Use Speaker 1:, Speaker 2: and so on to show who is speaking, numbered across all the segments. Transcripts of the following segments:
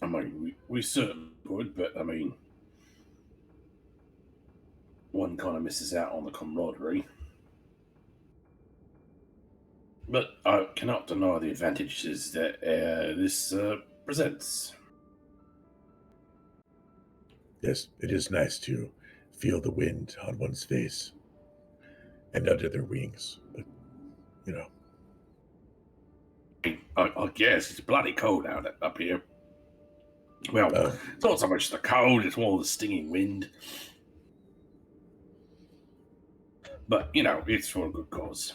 Speaker 1: I mean, we certainly would, but I mean, one kind of misses out on the camaraderie. But I cannot deny the advantages that this presents.
Speaker 2: Yes, it is nice to feel the wind on one's face and under their wings. But, you know.
Speaker 1: I guess it's bloody cold up here. Well,
Speaker 2: Oh,
Speaker 1: it's not so much the cold, it's more the stinging wind. But, it's for a good cause.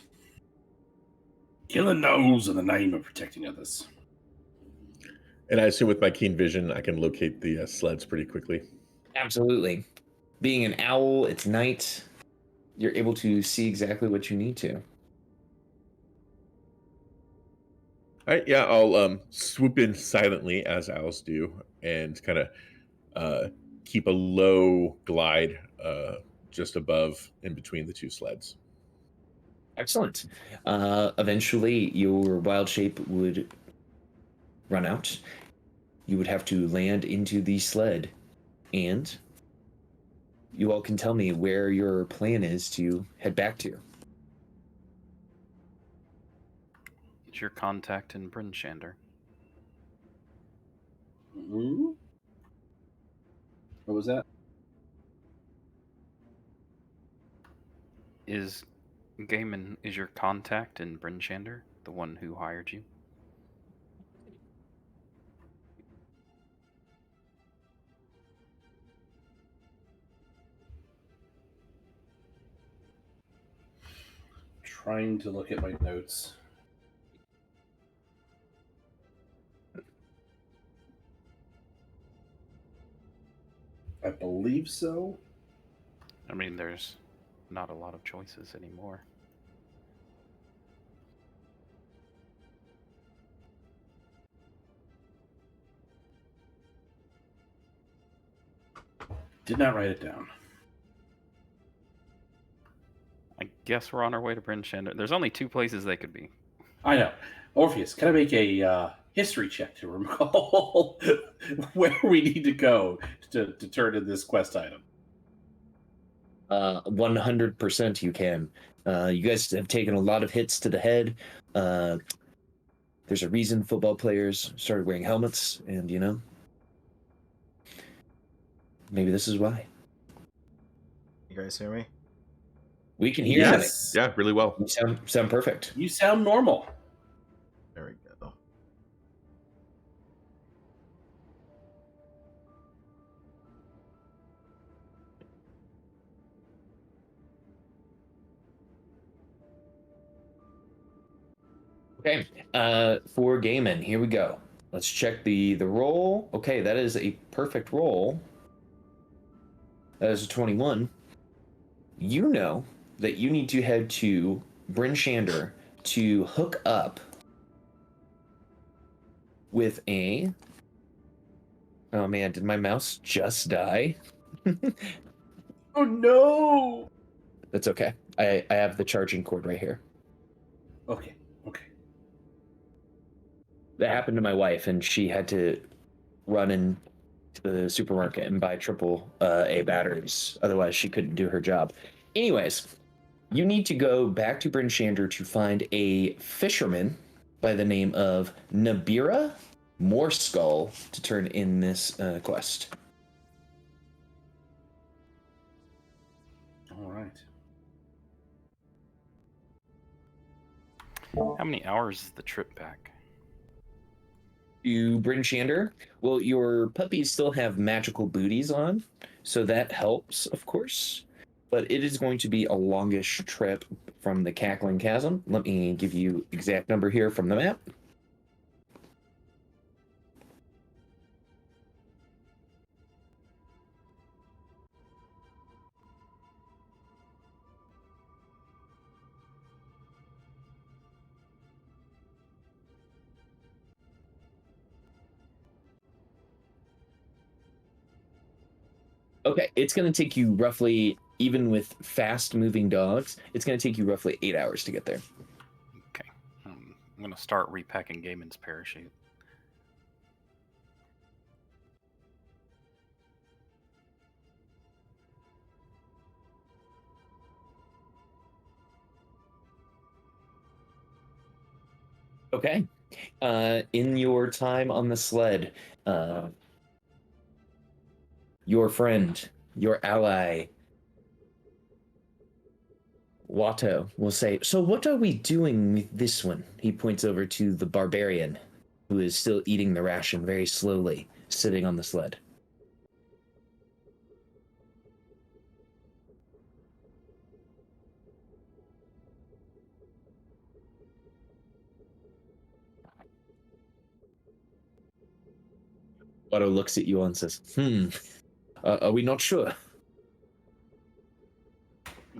Speaker 1: Killing gnolls in the name of protecting others.
Speaker 2: and I assume with my keen vision, I can locate the sleds pretty quickly.
Speaker 3: Absolutely. Being an owl, it's night. You're able to see exactly what you need to.
Speaker 2: All right, yeah, I'll swoop in silently as owls do, and kind of keep a low glide just above, in between the two sleds.
Speaker 3: Excellent. Eventually, your wild shape would run out. You would have to land into the sled, and you all can tell me where your plan is to head back to.
Speaker 4: It's your contact in Bryn Shander.
Speaker 1: Mm-hmm. What was that?
Speaker 4: Is Gaiman your contact in Bryn Shander, the one who hired you?
Speaker 1: Trying to look at my notes. I believe so.
Speaker 4: I mean, there's not a lot of choices anymore.
Speaker 1: Did not write it down.
Speaker 4: I guess we're on our way to Bryn Shander. There's only two places they could be.
Speaker 1: I know. Orpheus, can I make a history check to recall where we need to go to turn in this quest item?
Speaker 3: 100% you can. You guys have taken a lot of hits to the head. There's a reason football players started wearing helmets, and maybe this is why.
Speaker 5: You guys hear me?
Speaker 3: We can hear
Speaker 1: Yes.
Speaker 2: Yeah, really well.
Speaker 3: you. Sound perfect.
Speaker 1: You sound normal.
Speaker 5: There we go.
Speaker 3: Okay. For Gaiman, here we go. Let's check the roll. Okay, that is a perfect roll. That is a 21. You know that you need to head to Bryn Shander to hook up with a... Oh man, did my mouse just die?
Speaker 1: Oh no!
Speaker 3: That's okay. I have the charging cord right here.
Speaker 1: Okay.
Speaker 3: That happened to my wife, and she had to run into the supermarket and buy triple A batteries. Otherwise, she couldn't do her job. Anyways, you need to go back to Bryn Shander to find a fisherman by the name of Nabira Moorskull to turn in this quest.
Speaker 1: All right.
Speaker 4: How many hours is the trip back?
Speaker 3: To Bryn Shander, well, your puppies still have magical booties on, so that helps, of course. But it is going to be a longish trip from the Cackling Chasm. Let me give you exact number here from the map. Okay, it's going to take you roughly, even with fast-moving dogs, it's going to take you roughly 8 hours to get there.
Speaker 4: Okay. I'm going to start repacking Gaiman's parachute.
Speaker 3: Okay. In your time on the sled, your friend, your ally, Watto will say, "So what are we doing with this one?" He points over to the barbarian, who is still eating the ration very slowly, sitting on the sled. Watto looks at you and says, are we not sure?"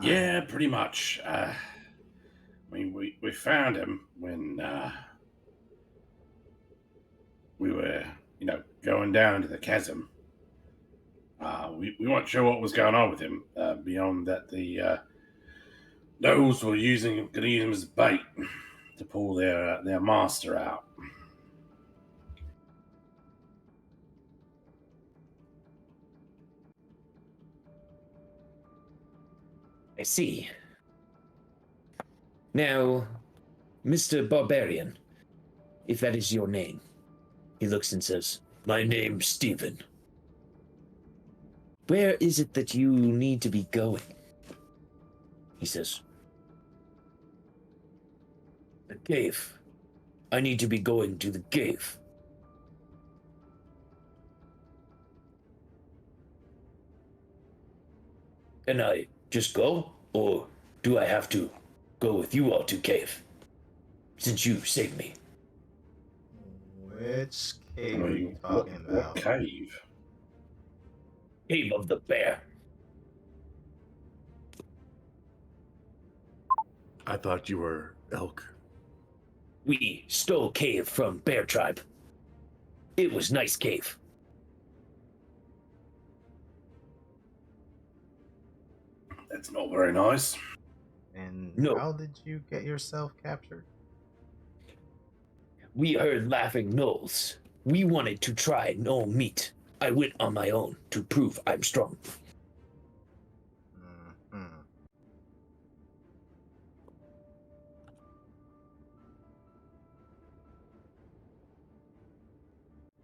Speaker 1: Yeah, pretty much. I mean, we found him when we were, going down into the chasm. We weren't sure what was going on with him, beyond that the Those were going to use him as bait to pull their master out.
Speaker 3: I see. Now, Mr. Barbarian, if that is your name, he looks and says, "My name's Stephen. Where is it that you need to be going?" He says, "The cave. I need to be going to the cave." "Can I just go, or do I have to go with you all to cave? Since you saved me."
Speaker 5: Which
Speaker 1: I
Speaker 5: cave are you
Speaker 1: mean,
Speaker 5: talking
Speaker 1: what
Speaker 5: about?
Speaker 1: cave?
Speaker 3: Cave of the Bear.
Speaker 2: I thought you were elk.
Speaker 3: We stole cave from Bear Tribe. It was nice cave.
Speaker 1: That's not very nice.
Speaker 5: And
Speaker 3: No.
Speaker 5: how did you get yourself captured?
Speaker 3: We heard laughing gnolls. We wanted to try gnoll meat. I went on my own to prove I'm strong.
Speaker 5: Hmm.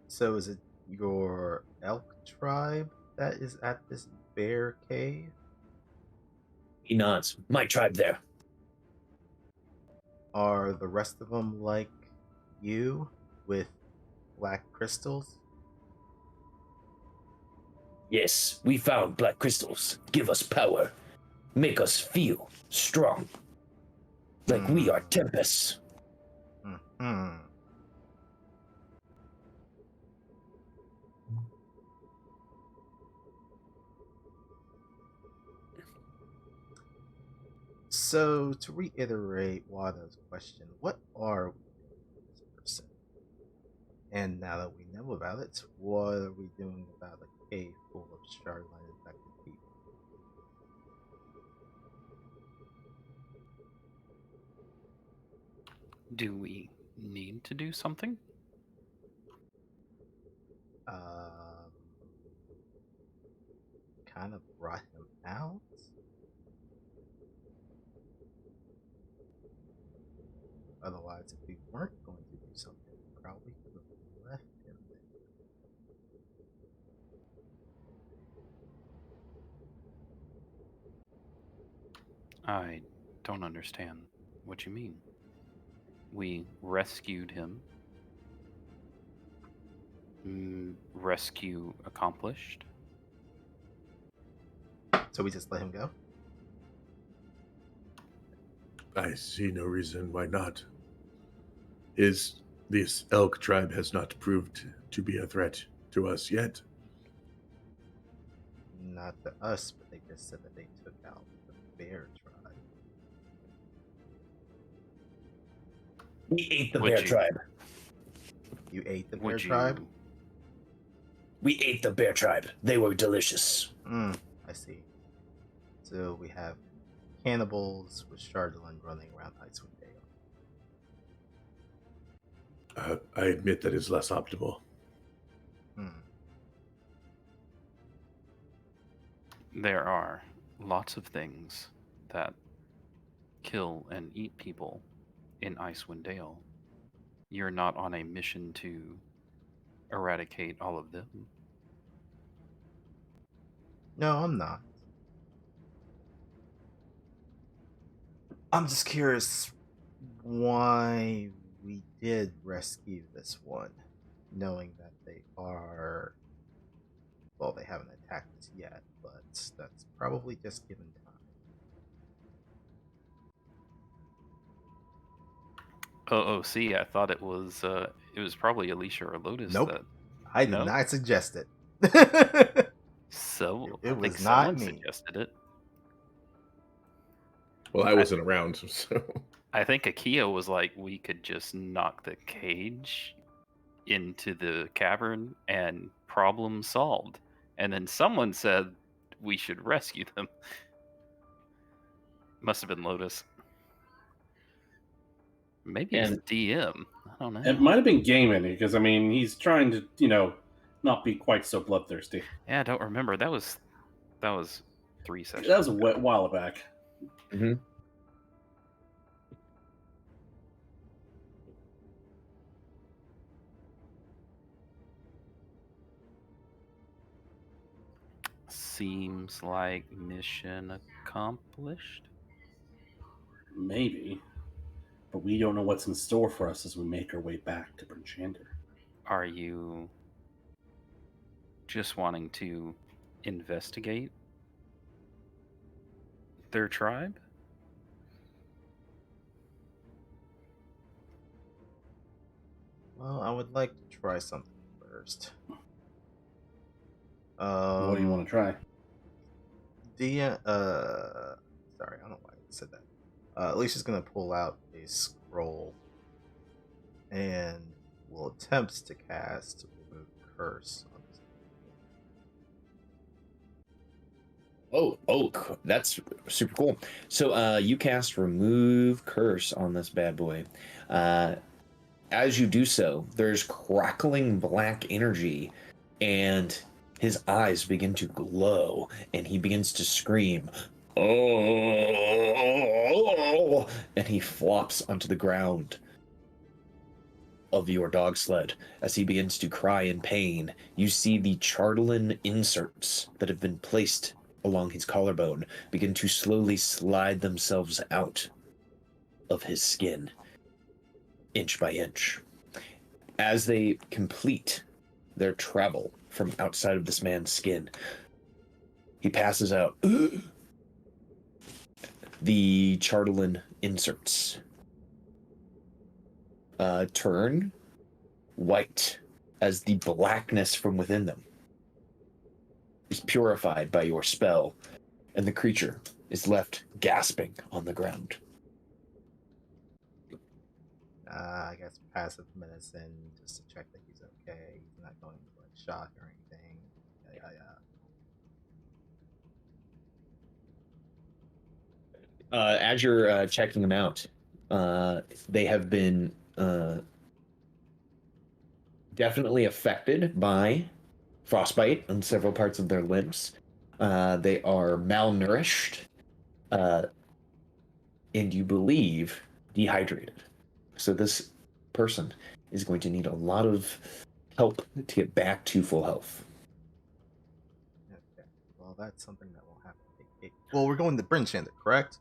Speaker 5: So is it your elk tribe that is at this bear cave?
Speaker 3: He nods. My tribe there.
Speaker 5: Are the rest of them like you with black crystals?
Speaker 3: Yes, we found black crystals. Give us power. Make us feel strong. Like we are tempests.
Speaker 5: Hmm. So, to reiterate Wada's question, what are we doing with this person? And now that we know about it, what are we doing about a cave full of shardline infected people?
Speaker 4: Do we need to do something?
Speaker 5: Um, kind of brought him out. Otherwise, if we weren't going to do something, we probably could have left him there.
Speaker 4: I don't understand what you mean. We rescued him. Rescue accomplished.
Speaker 5: So we just let him go?
Speaker 2: I see no reason why not. This elk tribe has not proved to be a threat to us yet.
Speaker 5: Not to us, but they just said that they took out the bear tribe.
Speaker 3: We ate the
Speaker 4: Would
Speaker 3: Bear
Speaker 4: you-
Speaker 3: Tribe.
Speaker 5: You ate the bear
Speaker 4: Would
Speaker 5: tribe?
Speaker 4: you?
Speaker 3: We ate the Bear Tribe. They were delicious.
Speaker 5: I see. So we have cannibals with Chardonnay running around Icewind Dale.
Speaker 2: I admit that is less optimal.
Speaker 4: There are lots of things that kill and eat people in Icewind Dale. you're not on a mission to eradicate all of them.
Speaker 5: No, I'm not. I'm just curious why we did rescue this one, knowing that they are. Well, they haven't attacked us yet, but that's probably just given time.
Speaker 4: Oh, see, I thought it was probably Alicia or Lotus
Speaker 5: Nope.
Speaker 4: that.
Speaker 5: I did
Speaker 4: No?
Speaker 5: not suggest it.
Speaker 4: So
Speaker 5: It
Speaker 4: I
Speaker 5: was
Speaker 4: think
Speaker 5: not
Speaker 4: someone
Speaker 5: me.
Speaker 4: suggested it.
Speaker 2: Well, I wasn't around, so
Speaker 4: I think Akia was like, we could just knock the cage into the cavern and problem solved. And then someone said we should rescue them. Must have been Lotus. Maybe it's
Speaker 3: And-
Speaker 4: DM. I don't know.
Speaker 1: It might have been Gaiman because I mean he's trying to not be quite so bloodthirsty.
Speaker 4: Yeah, I don't remember. That was 3 sessions.
Speaker 1: That was a
Speaker 4: ago.
Speaker 1: while back.
Speaker 3: Mhm.
Speaker 4: Seems like mission accomplished.
Speaker 1: Maybe, but we don't know what's in store for us as we make our way back to Brinchander.
Speaker 4: Are you just wanting to investigate their tribe?
Speaker 5: Well, I would like to try something first.
Speaker 1: What do you want to try?
Speaker 5: Sorry, I don't know why I said that. Alicia's gonna pull out a scroll and will attempt to cast Remove Curse on this.
Speaker 3: That's super cool. So you cast Remove Curse on this bad boy. As you do so, there's crackling black energy, and his eyes begin to glow, and he begins to scream, "Oh!" And he flops onto the ground of your dog sled. As he begins to cry in pain, you see the charlatan inserts that have been placed along his collarbone begin to slowly slide themselves out of his skin, inch by inch. As they complete their travel from outside of this man's skin, he passes out. The charlatan inserts turn white as the blackness from within them is purified by your spell, and the creature is left gasping on the ground.
Speaker 5: I guess passive medicine just to check that he's okay. He's not going into like shock or anything. Yeah.
Speaker 3: As you're checking them out, they have been definitely affected by frostbite on several parts of their limbs. They are malnourished, and you believe dehydrated. So this person is going to need a lot of help to get back to full health.
Speaker 5: Okay. Well, that's something that will have to take. Well, we're going to Brinchander, correct?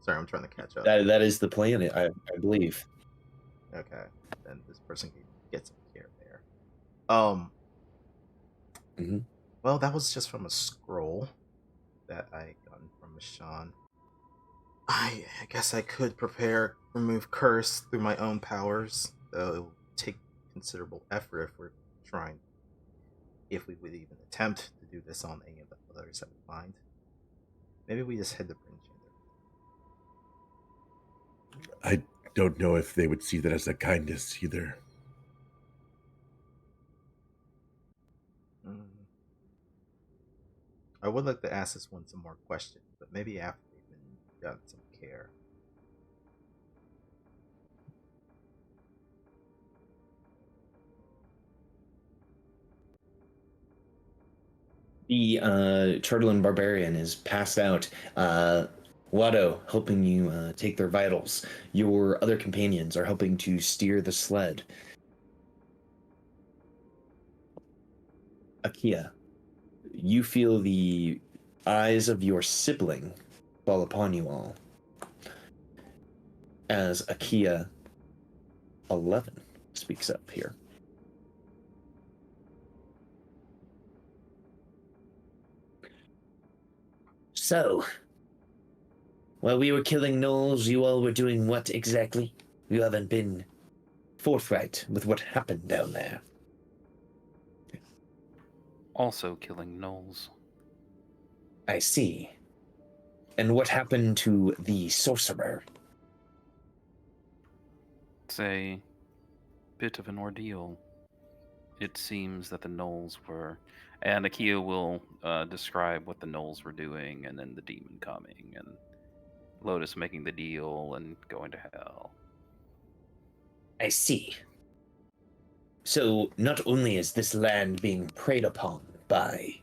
Speaker 5: Sorry, I'm trying to catch up.
Speaker 3: That is the plan, I believe.
Speaker 5: Okay, then this person can get some care there.
Speaker 3: Mhm.
Speaker 5: Well, that was just from a scroll that I got from Michonne. I guess I could remove curse through my own powers, though it will take considerable effort if we would even attempt to do this on any of the others that we find. Maybe we just head to Brinchander.
Speaker 2: I don't know if they would see that as a kindness either.
Speaker 5: I would like to ask this one some more questions, but maybe after we've done some care.
Speaker 3: The Charlatan Barbarian is passed out. Watto helping you take their vitals. Your other companions are helping to steer the sled. Akia, you feel the eyes of your sibling fall upon you all. As Akia 11 speaks up here. So, while we were killing gnolls, you all were doing what exactly? You haven't been forthright with what happened down there.
Speaker 4: Also killing gnolls.
Speaker 3: I see. And what happened to the sorcerer?
Speaker 4: It's a bit of an ordeal. It seems that the gnolls were, and Akia will describe what the gnolls were doing, and then the demon coming, and Lotus making the deal and going to hell.
Speaker 3: I see. So, not only is this land being preyed upon by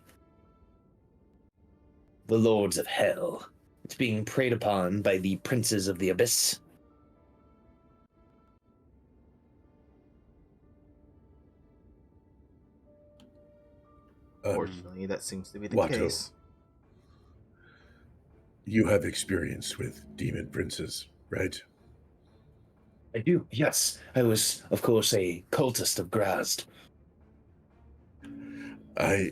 Speaker 3: the lords of hell, it's being preyed upon by the princes of the abyss.
Speaker 5: Fortunately, that seems to be the
Speaker 2: Watto.
Speaker 5: case.
Speaker 2: You have experience with demon princes, right?
Speaker 3: I do, yes. I was, of course, a cultist of Grazd.
Speaker 2: I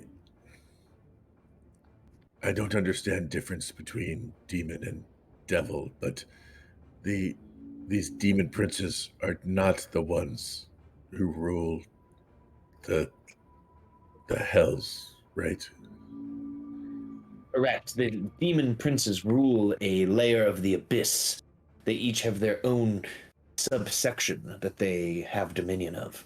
Speaker 2: don't understand difference between demon and devil, but these demon princes are not the ones who rule the hells, right?
Speaker 3: Correct. The demon princes rule a layer of the abyss. They each have their own subsection that they have dominion of.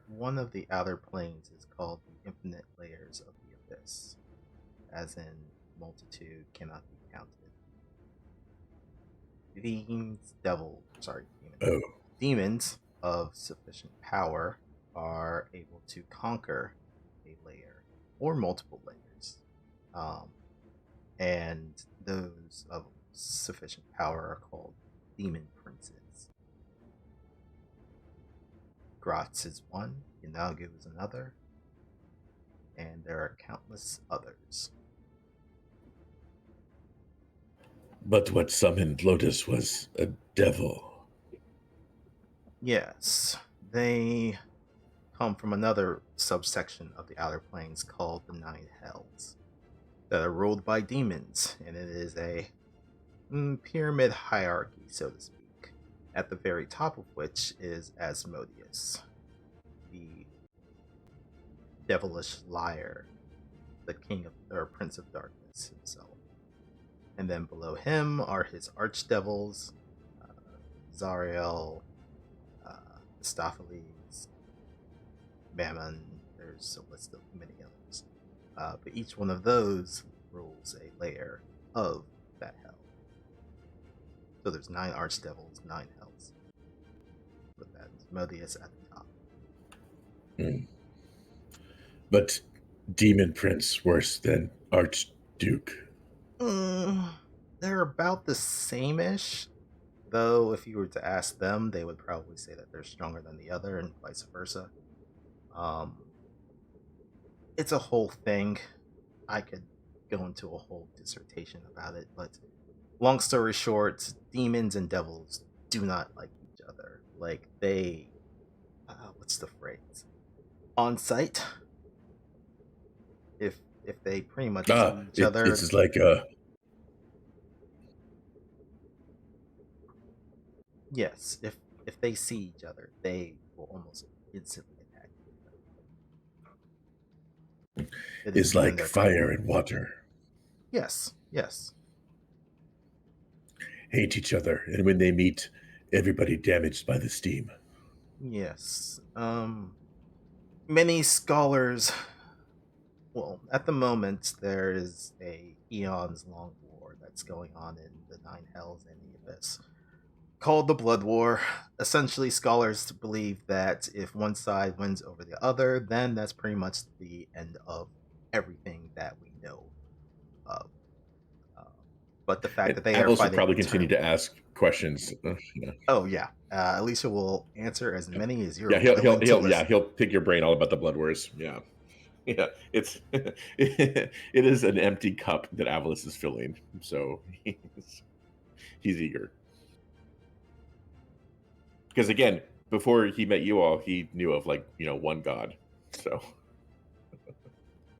Speaker 5: One of the outer planes is called the infinite layers of the abyss, as in multitude cannot be counted. Demons of sufficient power are able to conquer a layer or multiple layers. And those of sufficient power are called demon princes. Gratz is one, Yanagu is another, and there are countless others.
Speaker 2: But what summoned Lotus was a devil.
Speaker 5: Yes, they come from another subsection of the Outer Planes called the Nine Hells that are ruled by demons, and it is a pyramid hierarchy, so to speak, at the very top of which is Asmodeus, the devilish liar, the king of, or prince of darkness himself. And then below him are his archdevils, Zariel, Mistopheles, Mammon. There's a list of many others. But each one of those rules a layer of that hell. So there's 9 archdevils, 9 hells. With that Asmodeus at the top.
Speaker 2: But demon prince worse than archduke.
Speaker 5: They're about the same-ish. Though, if you were to ask them, they would probably say that they're stronger than the other, and vice versa. It's a whole thing. I could go into a whole dissertation about it, but long story short, demons and devils do not like each other. Like, they... what's the phrase? On sight? If they pretty much see each other...
Speaker 2: This is like a...
Speaker 5: Yes, if they see each other, they will almost instantly attack each other.
Speaker 2: It's like fire and water.
Speaker 5: Yes.
Speaker 2: Hate each other, and when they meet, everybody damaged by the steam.
Speaker 5: Yes. Many scholars... Well, at the moment, there is a eons-long war that's going on in the Nine Hells and the Abyss, called the Blood War. Essentially, scholars believe that if one side wins over the other, then that's pretty much the end of everything that we know but the fact that they
Speaker 2: Avalos
Speaker 5: are
Speaker 2: will
Speaker 5: fighting
Speaker 2: probably continue
Speaker 5: internally-
Speaker 2: to ask questions. Yeah.
Speaker 5: Oh yeah, Alicia will answer as many as you're
Speaker 2: Yeah, he'll
Speaker 5: willing to
Speaker 2: he'll
Speaker 5: listen.
Speaker 2: he'll pick your brain all about the blood wars. Yeah, yeah. It's it is an empty cup that Avalos is filling, so he's eager. Because again, before he met you all, he knew of one god. So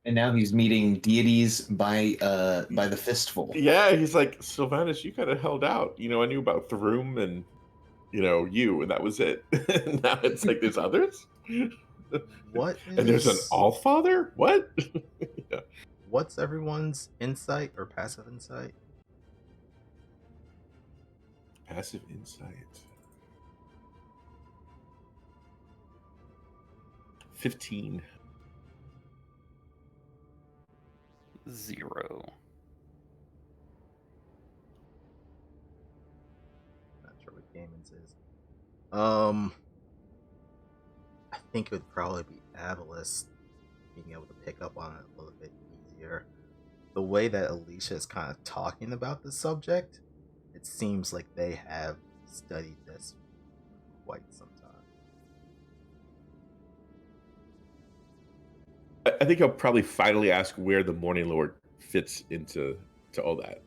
Speaker 3: And now he's meeting deities by the fistful.
Speaker 2: yeah, he's like, Sylvanus, you kind of held out. I knew about Thrum and you, and that was it. Now it's like there's others.
Speaker 5: What is...
Speaker 2: And there's an Allfather? What? Yeah.
Speaker 5: What's everyone's insight or passive insight?
Speaker 2: Passive insight. 15.
Speaker 4: 0.
Speaker 5: Not sure what Gaiman's is. I think it would probably be Avalos being able to pick up on it a little bit easier. The way that Alicia is kind of talking about the subject, it seems like they have studied this for quite some time.
Speaker 2: I think he'll probably finally ask where the Morning Lord fits into all that.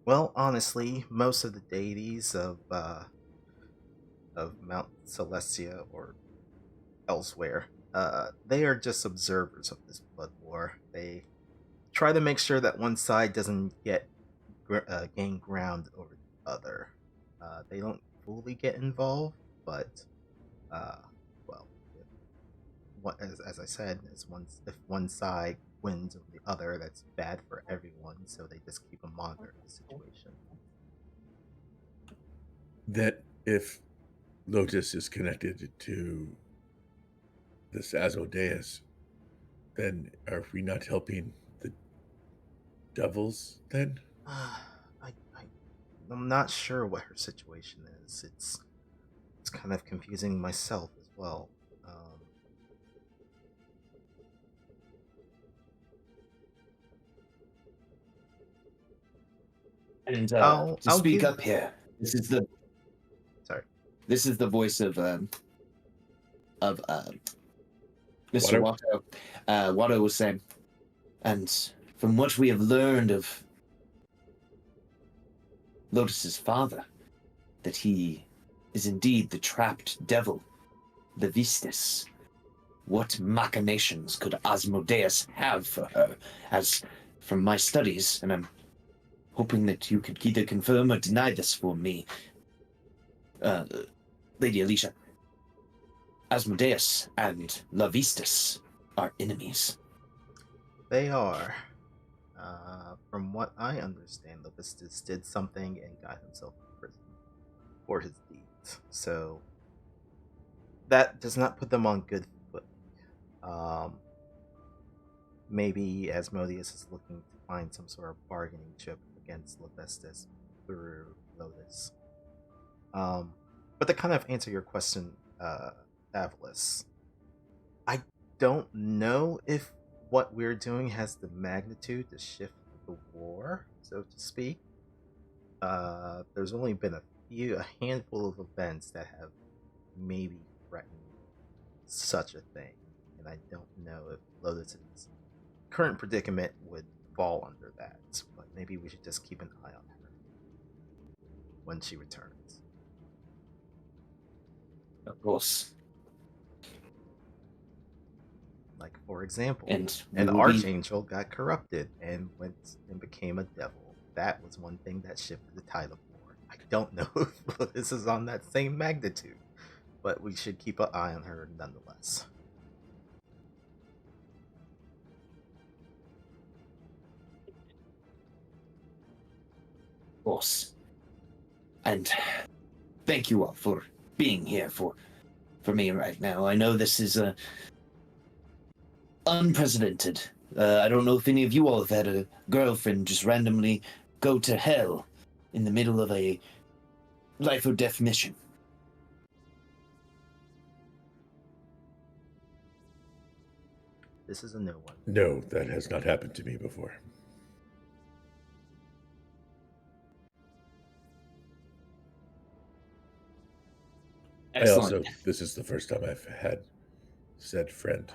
Speaker 5: Well, honestly, most of the deities of Mount Celestia or elsewhere, they are just observers of this blood war. They try to make sure that one side doesn't gain ground over the other. They don't fully get involved, but well, as I said, if one side wins over the other, that's bad for everyone. So they just keep a monitor of the situation.
Speaker 2: That if Lotus is connected to this Asmodeus, then are we not helping the devils then?
Speaker 5: I'm not sure what her situation is. It's kind of confusing myself as well.
Speaker 3: And
Speaker 5: I'll
Speaker 3: to speak
Speaker 5: give-
Speaker 3: up here, this is the voice of Mr. Watto. Watto was saying, and from what we have learned of Lotus's father, that he is indeed the trapped devil, the Vistis. What machinations could Asmodeus have for her? As from my studies, and I'm hoping that you could either confirm or deny this for me, Lady Alicia, Asmodeus and La Vistis are enemies.
Speaker 5: They are. From what I understand, Levistus did something and got himself in prison for his deeds. So that does not put them on good foot. Maybe Asmodeus is looking to find some sort of bargaining chip against Levistus through Lotus. But to kind of answer your question, Avalos, I don't know if what we're doing has the magnitude to shift the war, so to speak. There's only been a handful of events that have maybe threatened such a thing, and I don't know if Lotus's current predicament would fall under that, but maybe we should just keep an eye on her when she returns.
Speaker 3: Of course.
Speaker 5: Like, for example,
Speaker 3: And
Speaker 5: an
Speaker 3: we will
Speaker 5: archangel got corrupted and went and became a devil. That was one thing that shifted the tide of war. I don't know if this is on that same magnitude, but we should keep an eye on her nonetheless.
Speaker 3: Of course. And thank you all for being here for me right now. I know this is unprecedented. I don't know if any of you all have had a girlfriend just randomly go to hell in the middle of a life or death mission.
Speaker 5: This is a new one.
Speaker 2: No, that has not happened to me before.
Speaker 3: Excellent.
Speaker 2: This is the first time I've had said friend.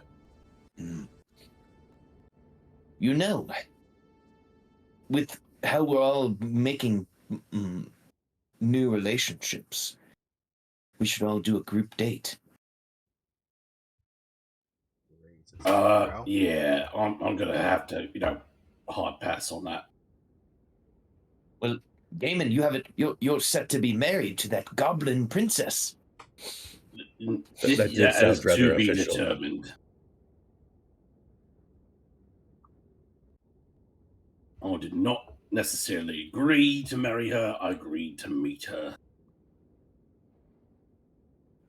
Speaker 3: You know, with how we're all making new relationships, we should all do a group date.
Speaker 5: Raises his eyebrow.
Speaker 1: Yeah, I'm gonna have to, hard pass on that.
Speaker 3: Well, Damon, you have it. You're set to be married to that goblin princess.
Speaker 2: That did sound rather
Speaker 1: to be
Speaker 2: official.
Speaker 1: determined. I did not necessarily agree to marry her. I agreed to meet her.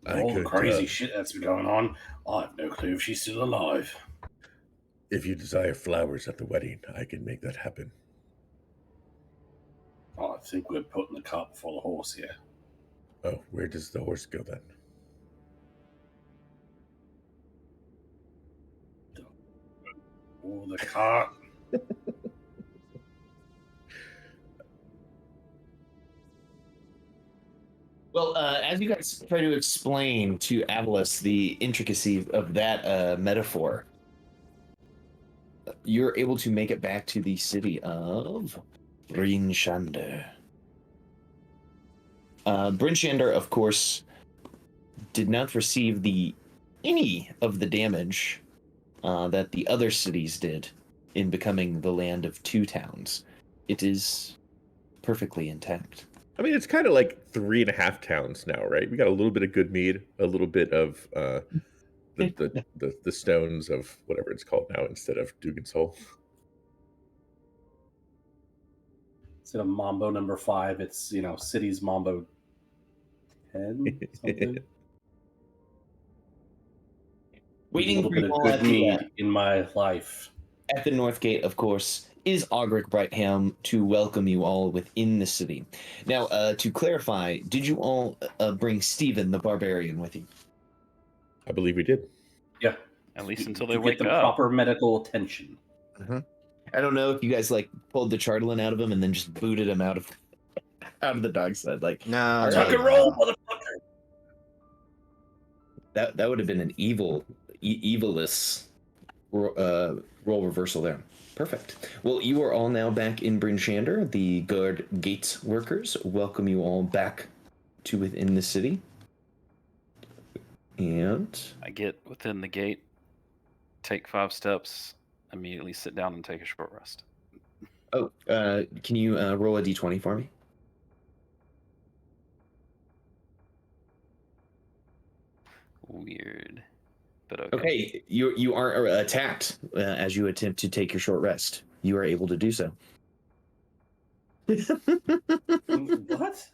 Speaker 1: All the crazy shit that's been going on, I have no clue if she's still alive.
Speaker 2: If you desire flowers at the wedding, I can make that happen.
Speaker 1: I think we're putting the cart before the horse here.
Speaker 2: Oh, where does the horse go then?
Speaker 1: Oh, the cart.
Speaker 3: Well, as you guys try to explain to Avalis the intricacy of that metaphor, you're able to make it back to the city of Bryn Shander. Bryn Shander, of course, did not receive any of the damage that the other cities did in becoming the land of two towns. It is perfectly intact.
Speaker 2: I mean, it's kind of like 3.5 towns now, right? We got a little bit of good mead, a little bit of the stones of whatever it's called now instead of Dugan's Hole.
Speaker 6: Instead of Mambo number 5, it's City's Mambo 10 something.
Speaker 3: Waiting
Speaker 6: a little
Speaker 3: for
Speaker 6: bit
Speaker 3: you
Speaker 6: of
Speaker 3: all
Speaker 6: good mead in my life.
Speaker 3: at the North Gate, of course, is Augric Brightham to welcome you all within the city. Now, to clarify, did you all bring Stephen the Barbarian with you?
Speaker 2: I believe we did.
Speaker 1: Yeah.
Speaker 4: At least until
Speaker 6: To
Speaker 4: they wake
Speaker 6: get the
Speaker 4: up.
Speaker 6: proper medical attention.
Speaker 3: I don't know if you guys pulled the Chardalin out of him and then just booted him out of the dog side.
Speaker 5: No,
Speaker 1: Tuck
Speaker 5: no,
Speaker 1: and roll,
Speaker 5: no.
Speaker 1: motherfucker.
Speaker 3: That would have been an evilous role reversal there. Perfect. Well, you are all now back in Bryn Shander. The guard gates workers welcome you all back to within the city. And
Speaker 4: I get within the gate, take 5 steps, immediately sit down and take a short rest.
Speaker 3: can you roll a d20 for me?
Speaker 4: Weird. But okay.
Speaker 3: Okay, you are attacked as you attempt to take your short rest. You are able to do so.
Speaker 6: What?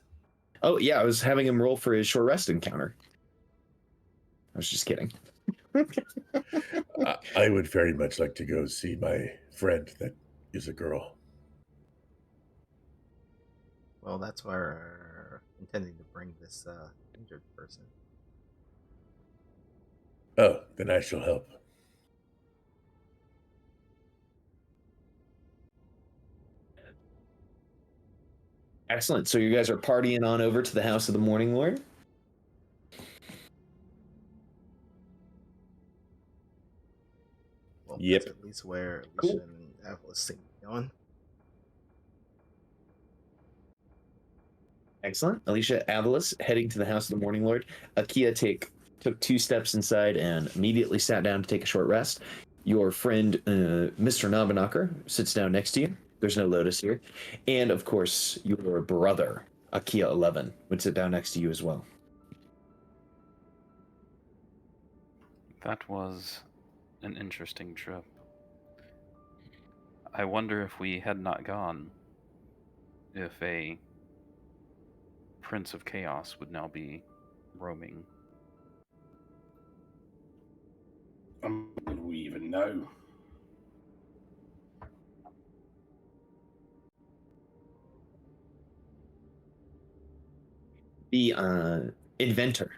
Speaker 3: Oh yeah, I was having him roll for his short rest encounter. I was just kidding.
Speaker 2: I would very much like to go see my friend that is a girl.
Speaker 5: Well, that's why we're intending to bring this injured person.
Speaker 2: Oh, then I shall help.
Speaker 3: Excellent. So you guys are partying on over to the House of the Morning Lord?
Speaker 5: Well,
Speaker 2: Yep.
Speaker 5: that's at least where Alicia
Speaker 3: Cool.
Speaker 5: and Avalis think we're going.
Speaker 3: Excellent. Alicia, Avalis, heading to the House of the Morning Lord. Akia took 2 steps inside and immediately sat down to take a short rest. Your friend, Mr. Nobinaker, sits down next to you. There's no Lotus here. And, of course, your brother, Akia 11, would sit down next to you as well.
Speaker 4: That was an interesting trip. I wonder if we had not gone, if a Prince of Chaos would now be roaming.
Speaker 1: Would we even know?
Speaker 3: The inventor,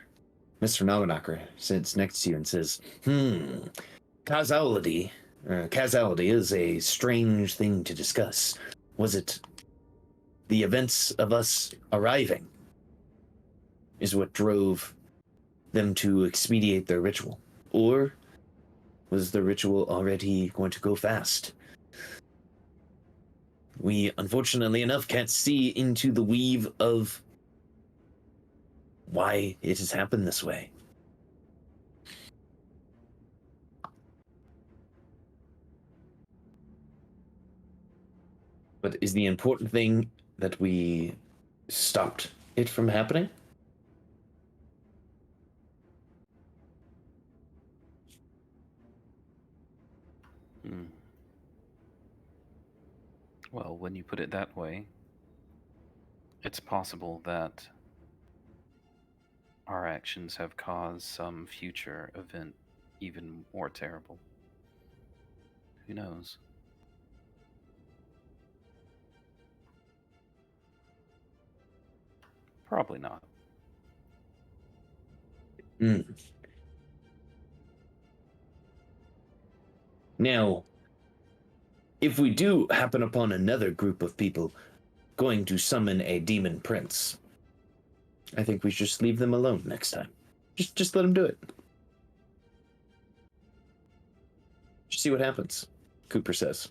Speaker 3: Mr. Nobinaker, sits next to you and says, causality is a strange thing to discuss. Was it the events of us arriving is what drove them to expedite their ritual? Or was the ritual already going to go fast? We, unfortunately enough, can't see into the weave of why it has happened this way. But is the important thing that we stopped it from happening?
Speaker 4: Hmm. Well, when you put it that way, it's possible that our actions have caused some future event even more terrible. Who knows? Probably not.
Speaker 3: Mm. Now, if we do happen upon another group of people going to summon a demon prince, I think we should just leave them alone next time. Just let them do it. Just see what happens, Cooper says.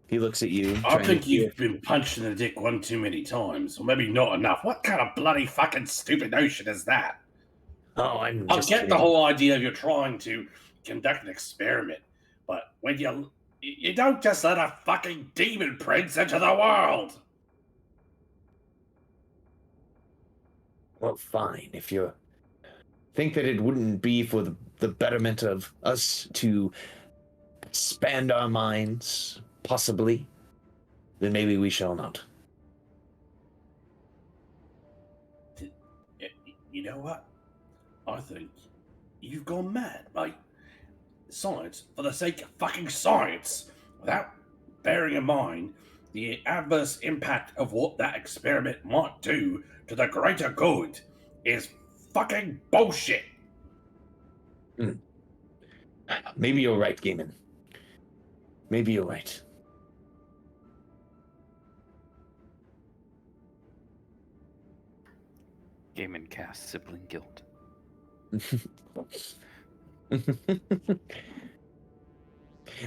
Speaker 3: He looks at you.
Speaker 1: I think you've been punched in the dick one too many times, or maybe not enough. What kind of bloody fucking stupid notion is that?
Speaker 3: Oh, I'm
Speaker 1: I
Speaker 3: just
Speaker 1: get
Speaker 3: kidding.
Speaker 1: the whole idea of you're trying to conduct an experiment, but when you don't just let a fucking demon prince into the world.
Speaker 3: Well, fine. If you think that it wouldn't be for the betterment of us to expand our minds, possibly, then maybe we shall not.
Speaker 1: You know what? I think you've gone mad, mate. Science for the sake of fucking science, without bearing in mind the adverse impact of what that experiment might do to the greater good, is fucking bullshit.
Speaker 3: Maybe you're right, Gaiman. Maybe you're right.
Speaker 4: Gaiman cast sibling guilt.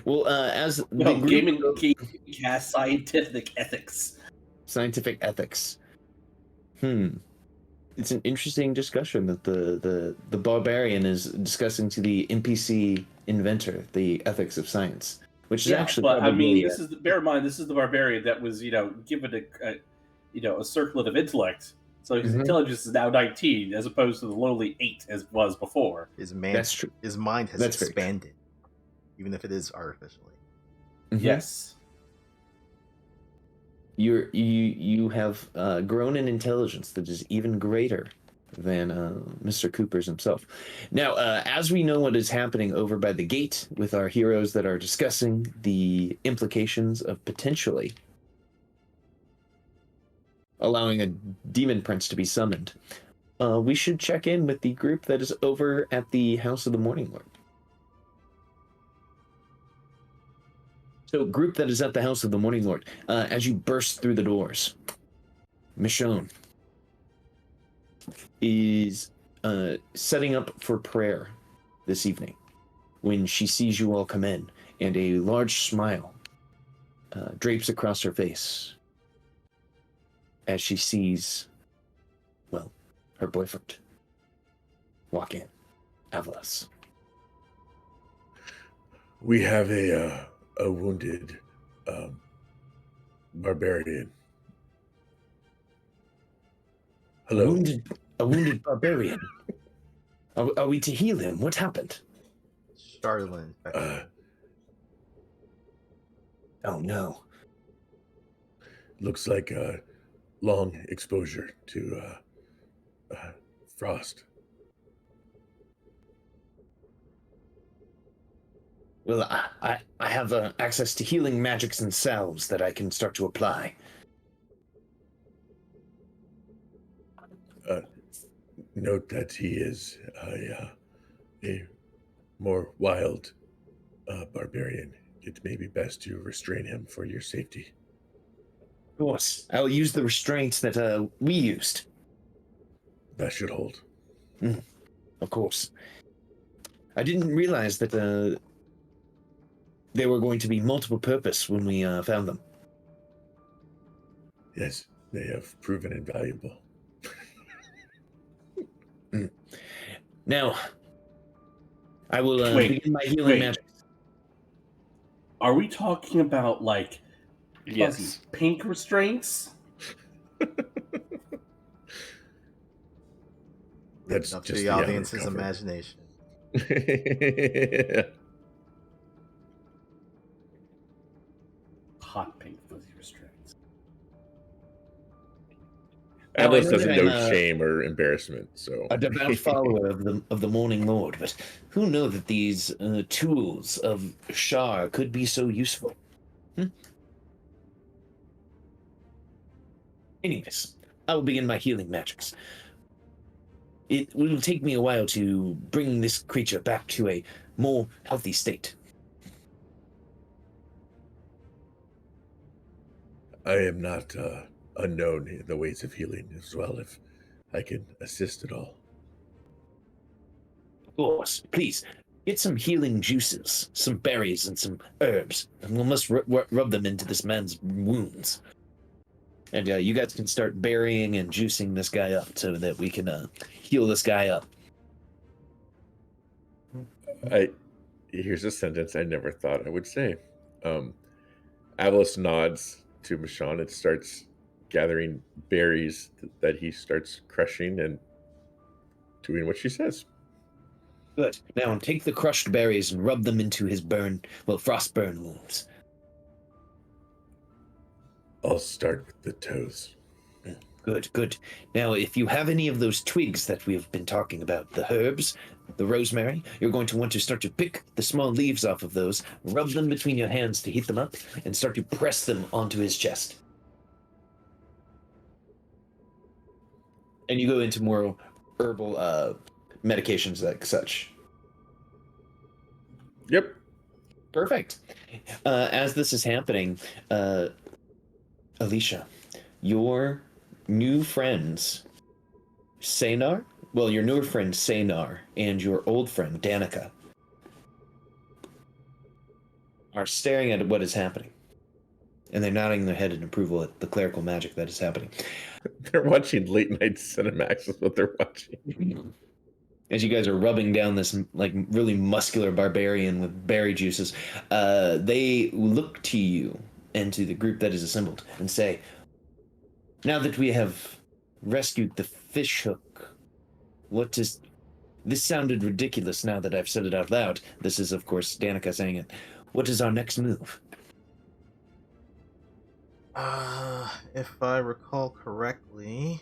Speaker 3: Well, as
Speaker 6: No,
Speaker 3: the group
Speaker 6: gaming cast scientific ethics.
Speaker 3: scientific ethics. It's an interesting discussion that the barbarian is discussing to the NPC inventor the ethics of science, which is actually.
Speaker 6: But I mean,
Speaker 3: probably,
Speaker 6: bear in mind, this is the barbarian that was given a circlet of intellect. So his intelligence is now 19, as opposed to the lowly 8 as was before.
Speaker 3: That's true.
Speaker 5: His mind has
Speaker 3: That's
Speaker 5: expanded, even if it is artificially.
Speaker 6: Yes.
Speaker 3: You have grown in intelligence that is even greater than Mr. Cooper's himself. Now, as we know what is happening over by the gate with our heroes that are discussing the implications of potentially allowing a demon prince to be summoned, we should check in with the group that is over at the House of the Morning Lord. So, group that is at the House of the Morning Lord, as you burst through the doors, Michonne is setting up for prayer this evening when she sees you all come in, and a large smile drapes across her face as she sees, well, her boyfriend walk in, Avalos.
Speaker 2: We have a wounded barbarian. Hello.
Speaker 3: A wounded barbarian. Are we to heal him? What happened?
Speaker 5: Startling.
Speaker 3: Oh no.
Speaker 2: Looks like a long exposure to frost.
Speaker 3: Well, I have access to healing magics and salves that I can start to apply.
Speaker 2: Note that he is a more wild barbarian, it may be best to restrain him for your safety.
Speaker 3: Of course, I'll use the restraints that we used.
Speaker 2: That should hold.
Speaker 3: Of course. I didn't realize that they were going to be multiple purpose when we found them.
Speaker 2: Yes, they have proven invaluable.
Speaker 3: Now, I will begin my healing
Speaker 6: wait.
Speaker 3: magic.
Speaker 6: Are we talking about like fuzzy
Speaker 4: Yes.
Speaker 6: pink restraints?
Speaker 2: That's
Speaker 5: Up to
Speaker 2: just
Speaker 5: the
Speaker 2: outer
Speaker 5: audience's
Speaker 2: cover.
Speaker 5: imagination.
Speaker 6: Hot pink fuzzy restraints.
Speaker 3: Now, I
Speaker 2: Atlas
Speaker 3: know
Speaker 2: doesn't
Speaker 3: that
Speaker 2: know
Speaker 3: I'm
Speaker 2: shame or embarrassment, so
Speaker 3: a devout follower of the Morning Lord, but who know that these tools of Shar could be so useful? Anyways, I will begin my healing magics. It will take me a while to bring this creature back to a more healthy state.
Speaker 2: I am not unknown in the ways of healing as well, if I can assist at all.
Speaker 3: Of course, please, get some healing juices, some berries, and some herbs, and we must rub them into this man's wounds. And you guys can start burying and juicing this guy up so that we can heal this guy up.
Speaker 2: Here's a sentence I never thought I would say. Avalos nods to Michonne and starts gathering berries that he starts crushing and doing what she says.
Speaker 3: Good. Now take the crushed berries and rub them into his frostburn wounds.
Speaker 2: I'll start with the toes.
Speaker 3: Good, good. Now, if you have any of those twigs that we've been talking about, the herbs, the rosemary, you're going to want to start to pick the small leaves off of those, rub them between your hands to heat them up, and start to press them onto his chest. And you go into more herbal medications like such.
Speaker 2: Yep.
Speaker 3: Perfect. As this is happening, Alicia, your new friends, Saynar, your newer friend Saynar and your old friend Danica are staring at what is happening. And they're nodding their head in approval at the clerical magic that is happening.
Speaker 2: They're watching late night Cinemax is what they're watching.
Speaker 3: As you guys are rubbing down this like really muscular barbarian with berry juices, they look to you and to the group that is assembled and say, now that we have rescued the fishhook, this sounded ridiculous now that I've said it out loud. This is, of course, Danica saying it. What is our next move?
Speaker 5: If I recall correctly,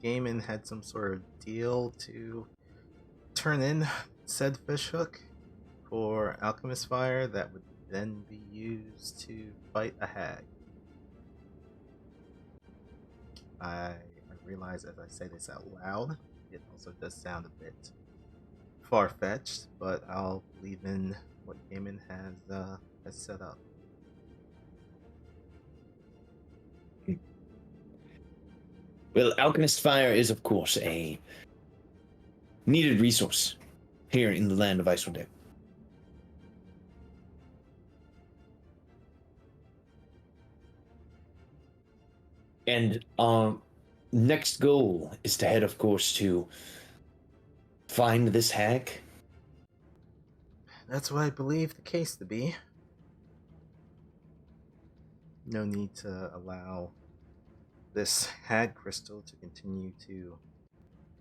Speaker 5: Gaiman had some sort of deal to turn in said fishhook for alchemist fire that would then be used to fight a hag. I realize as I say this out loud, it also does sound a bit far-fetched, but I'll believe in what Gaiman has set up.
Speaker 3: Well, alchemist fire is, of course, a needed resource here in the land of Icewind Dale. And our next goal is to head, of course, to find this hag.
Speaker 5: That's what I believe the case to be. No need to allow this hag crystal to continue to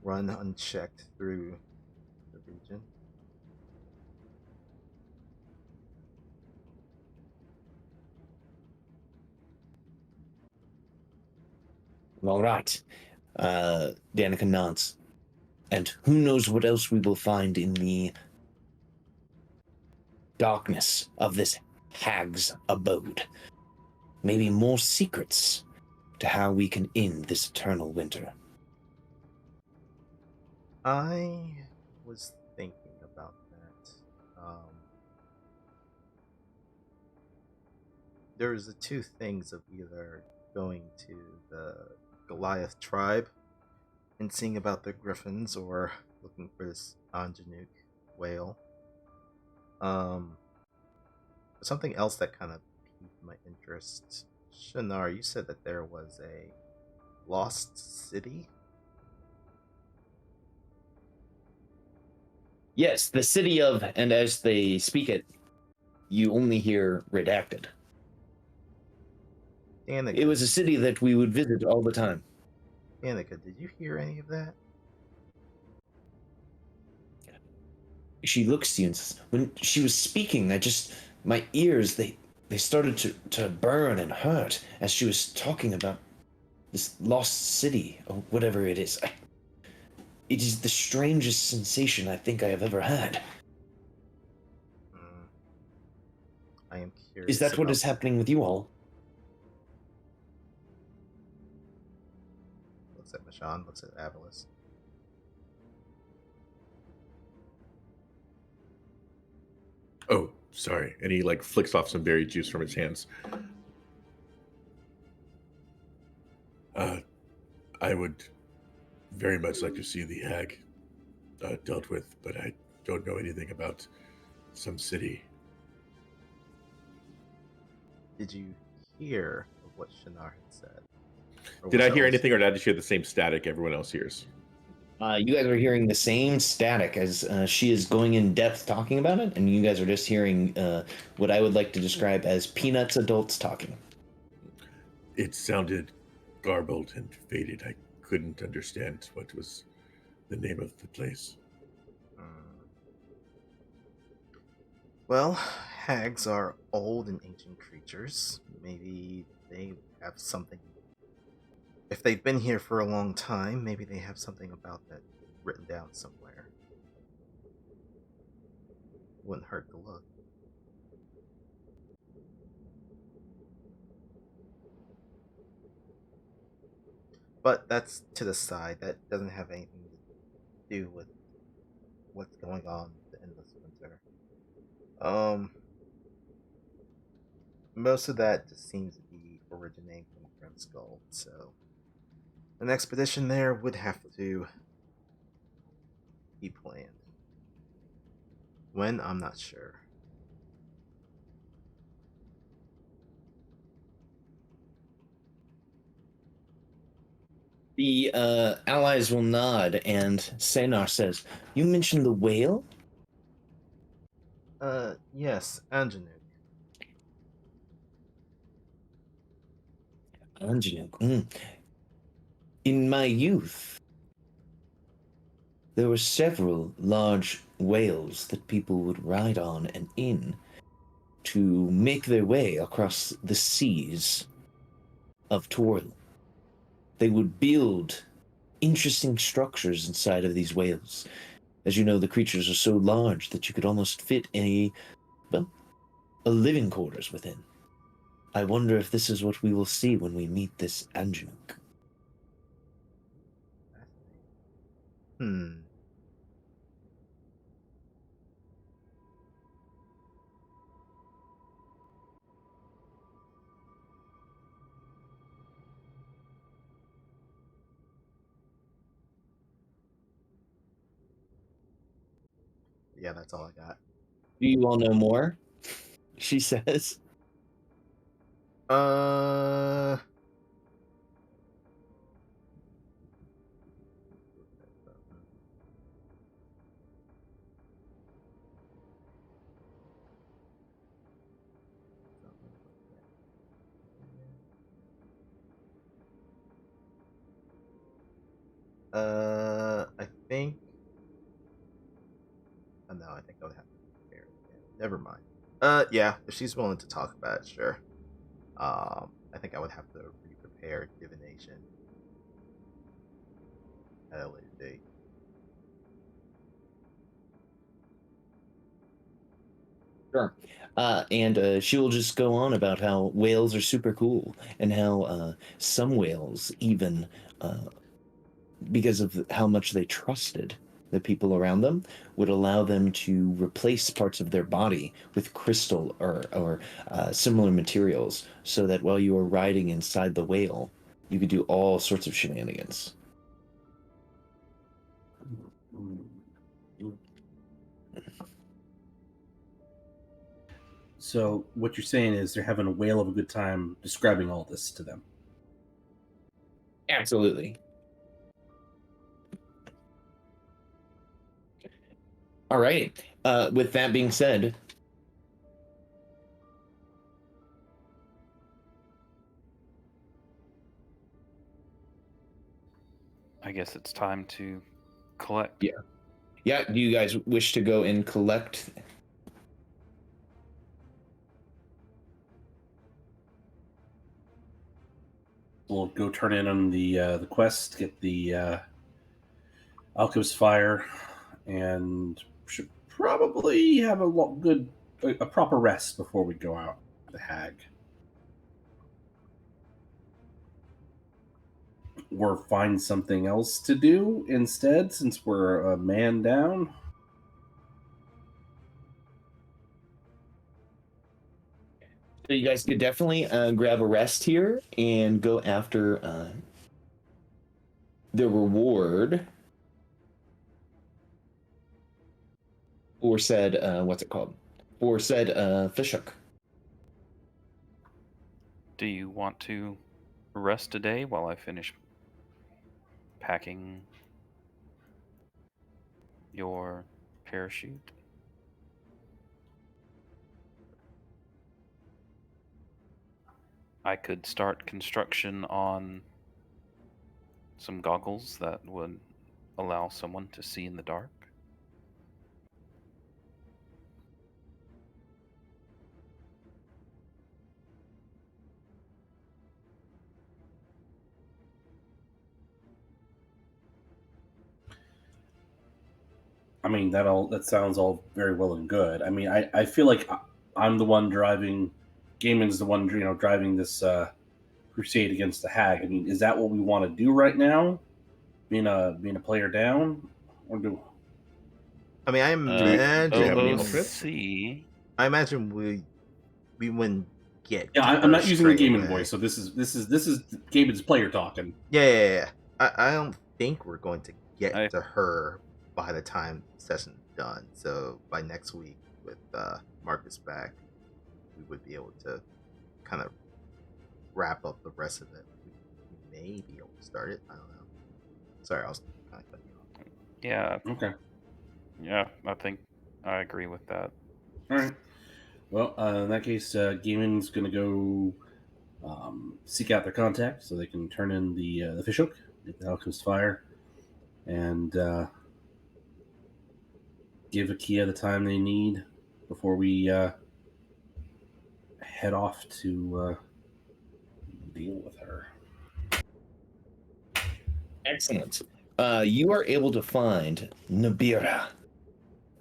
Speaker 5: run unchecked through the region.
Speaker 3: All right. Danica nods. And who knows what else we will find in the darkness of this hag's abode. Maybe more secrets to how we can end this eternal winter.
Speaker 5: I was thinking about that. there's the two things of either going to the Goliath tribe and seeing about the griffins or looking for this Anjanuk whale. Something else that kind of piqued my interest. Shinar, you said that there was a lost city?
Speaker 3: Yes, the city of, and as they speak it, you only hear redacted.
Speaker 5: Danica,
Speaker 3: It was a city that we would visit all the time.
Speaker 5: Danica, did you hear any of that?
Speaker 3: She looks to you and says, when she was speaking, my ears, they started to burn and hurt as she was talking about this lost city, or whatever it is. It is the strangest sensation I think I have ever had.
Speaker 5: I am curious.
Speaker 3: Is that what
Speaker 5: about
Speaker 3: is happening with you all?
Speaker 5: Looks at Mashan, looks at Avalis.
Speaker 2: Oh, sorry. And he like flicks off some berry juice from his hands. I would very much like to see the hag dealt with, but I don't know anything about some city.
Speaker 5: Did you hear of what Shinar had said?
Speaker 2: Did I hear anything, or did I just hear the same static everyone else hears?
Speaker 3: You guys are hearing the same static as she is going in depth talking about it, and you guys are just hearing what I would like to describe as Peanuts adults talking.
Speaker 2: It sounded garbled and faded. I couldn't understand what was the name of the place.
Speaker 5: Well, hags are old and ancient creatures. Maybe they have something. If they've been here for a long time, maybe they have something about that written down somewhere. Wouldn't hurt to look. But that's to the side. That doesn't have anything to do with what's going on with the Endless Winter. Most of that just seems to be originating from Grimskull, so an expedition there would have to be planned. When? I'm not sure.
Speaker 3: The allies will nod, and Senar says, "You mentioned the whale?"
Speaker 5: Yes, Anjanuk.
Speaker 3: Anjanuk. In my youth, there were several large whales that people would ride on and in to make their way across the seas of Toril. They would build interesting structures inside of these whales. As you know, the creatures are so large that you could almost fit a living quarters within. I wonder if this is what we will see when we meet this Anjanuk.
Speaker 5: Yeah, that's all I got.
Speaker 3: Do you all know more? She says.
Speaker 5: I think. Oh, no, I think I would have to prepare it again. Never mind. Yeah, if she's willing to talk about it, sure. I think I would have to re-prepare divination at a later date.
Speaker 3: Sure. And she will just go on about how whales are super cool, and how some whales even, because of how much they trusted the people around them, would allow them to replace parts of their body with crystal or similar materials, so that while you are riding inside the whale, you could do all sorts of shenanigans.
Speaker 6: So what you're saying is they're having a whale of a good time describing all this to them.
Speaker 3: Absolutely. All right. With that being said,
Speaker 4: I guess it's time to collect.
Speaker 3: yeah, do you guys wish to go and collect?
Speaker 6: We'll go turn in on the quest, get the alchemist fire, and should probably have a proper rest before we go out to the hag. Or find something else to do instead, since we're a man down.
Speaker 3: So you guys could definitely grab a rest here and go after the reward for said what's it called? For said fishhook.
Speaker 4: Do you want to rest today while I finish packing your parachute? I could start construction on some goggles that would allow someone to see in the dark.
Speaker 6: I mean, that sounds all very well and good. I mean, I feel like I'm the one driving. Gaiman's the one, driving this crusade against the hag. I mean, is that what we want to do right now? Being a player down, or do?
Speaker 5: I mean,
Speaker 4: OOC.
Speaker 5: I imagine we wouldn't get.
Speaker 6: Yeah, I'm not using the
Speaker 5: straight
Speaker 6: Gaiman
Speaker 5: away.
Speaker 6: voice, so this is Gaiman's player talking.
Speaker 5: Yeah. I don't think we're going to get to her by the time the session's done. So by next week, with Marcus back, we would be able to kind of wrap up the rest of it. We may be able to start it. I don't know. Sorry, I was kind of cutting you off.
Speaker 4: Yeah.
Speaker 6: Okay.
Speaker 4: Yeah, I think I agree with that.
Speaker 6: All right. Well, in that case, Gaiman's going to go seek out their contact so they can turn in the fishhook, get the alchemist fire, and give Akia the time they need before we head off to deal with her.
Speaker 3: Excellent. You are able to find Nabira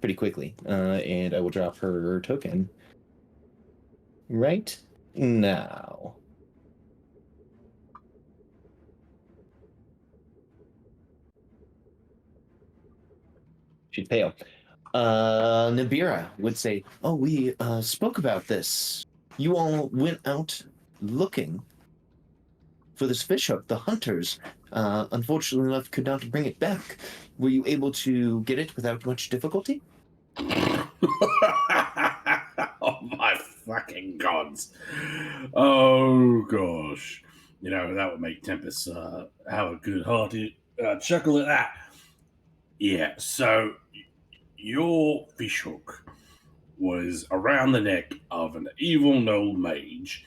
Speaker 3: pretty quickly, and I will drop her token right now. She's pale. Nabira would say, "Oh, we spoke about this. You all went out looking for this fishhook. The hunters, unfortunately enough, could not bring it back. Were you able to get it without much difficulty?"
Speaker 6: Oh my fucking gods! Oh gosh, that would make Tempest have a good-hearted chuckle at that. Yeah, so your fishhook was around the neck of an evil gnoll mage.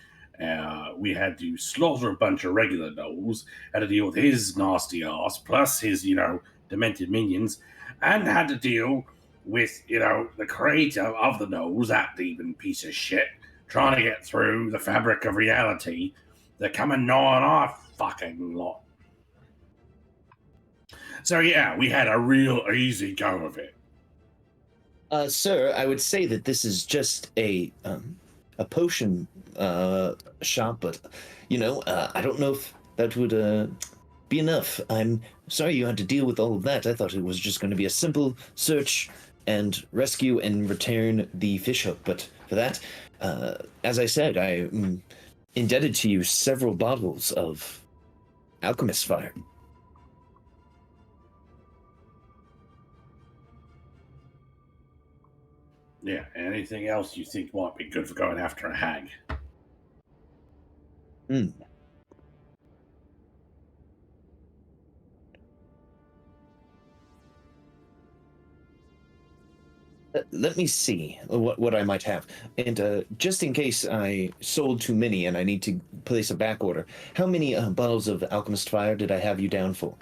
Speaker 6: We had to slaughter a bunch of regular gnolls, had to deal with his nasty ass, plus his, demented minions, and had to deal with, the creator of the gnolls, that demon piece of shit, trying to get through the fabric of reality. They're coming on our fucking lot. So yeah, we had a real easy go of it.
Speaker 3: Sir, I would say that this is just a potion shop, but I don't know if that would be enough. I'm sorry you had to deal with all of that. I thought it was just going to be a simple search and rescue and return the fishhook. But for that, as I said, I'm indebted to you several bottles of alchemist fire.
Speaker 1: Yeah, anything else you think might be good for going after a hag?
Speaker 3: Let me see what I might have. And just in case I sold too many and I need to place a back order, how many bottles of alchemist fire did I have you down for?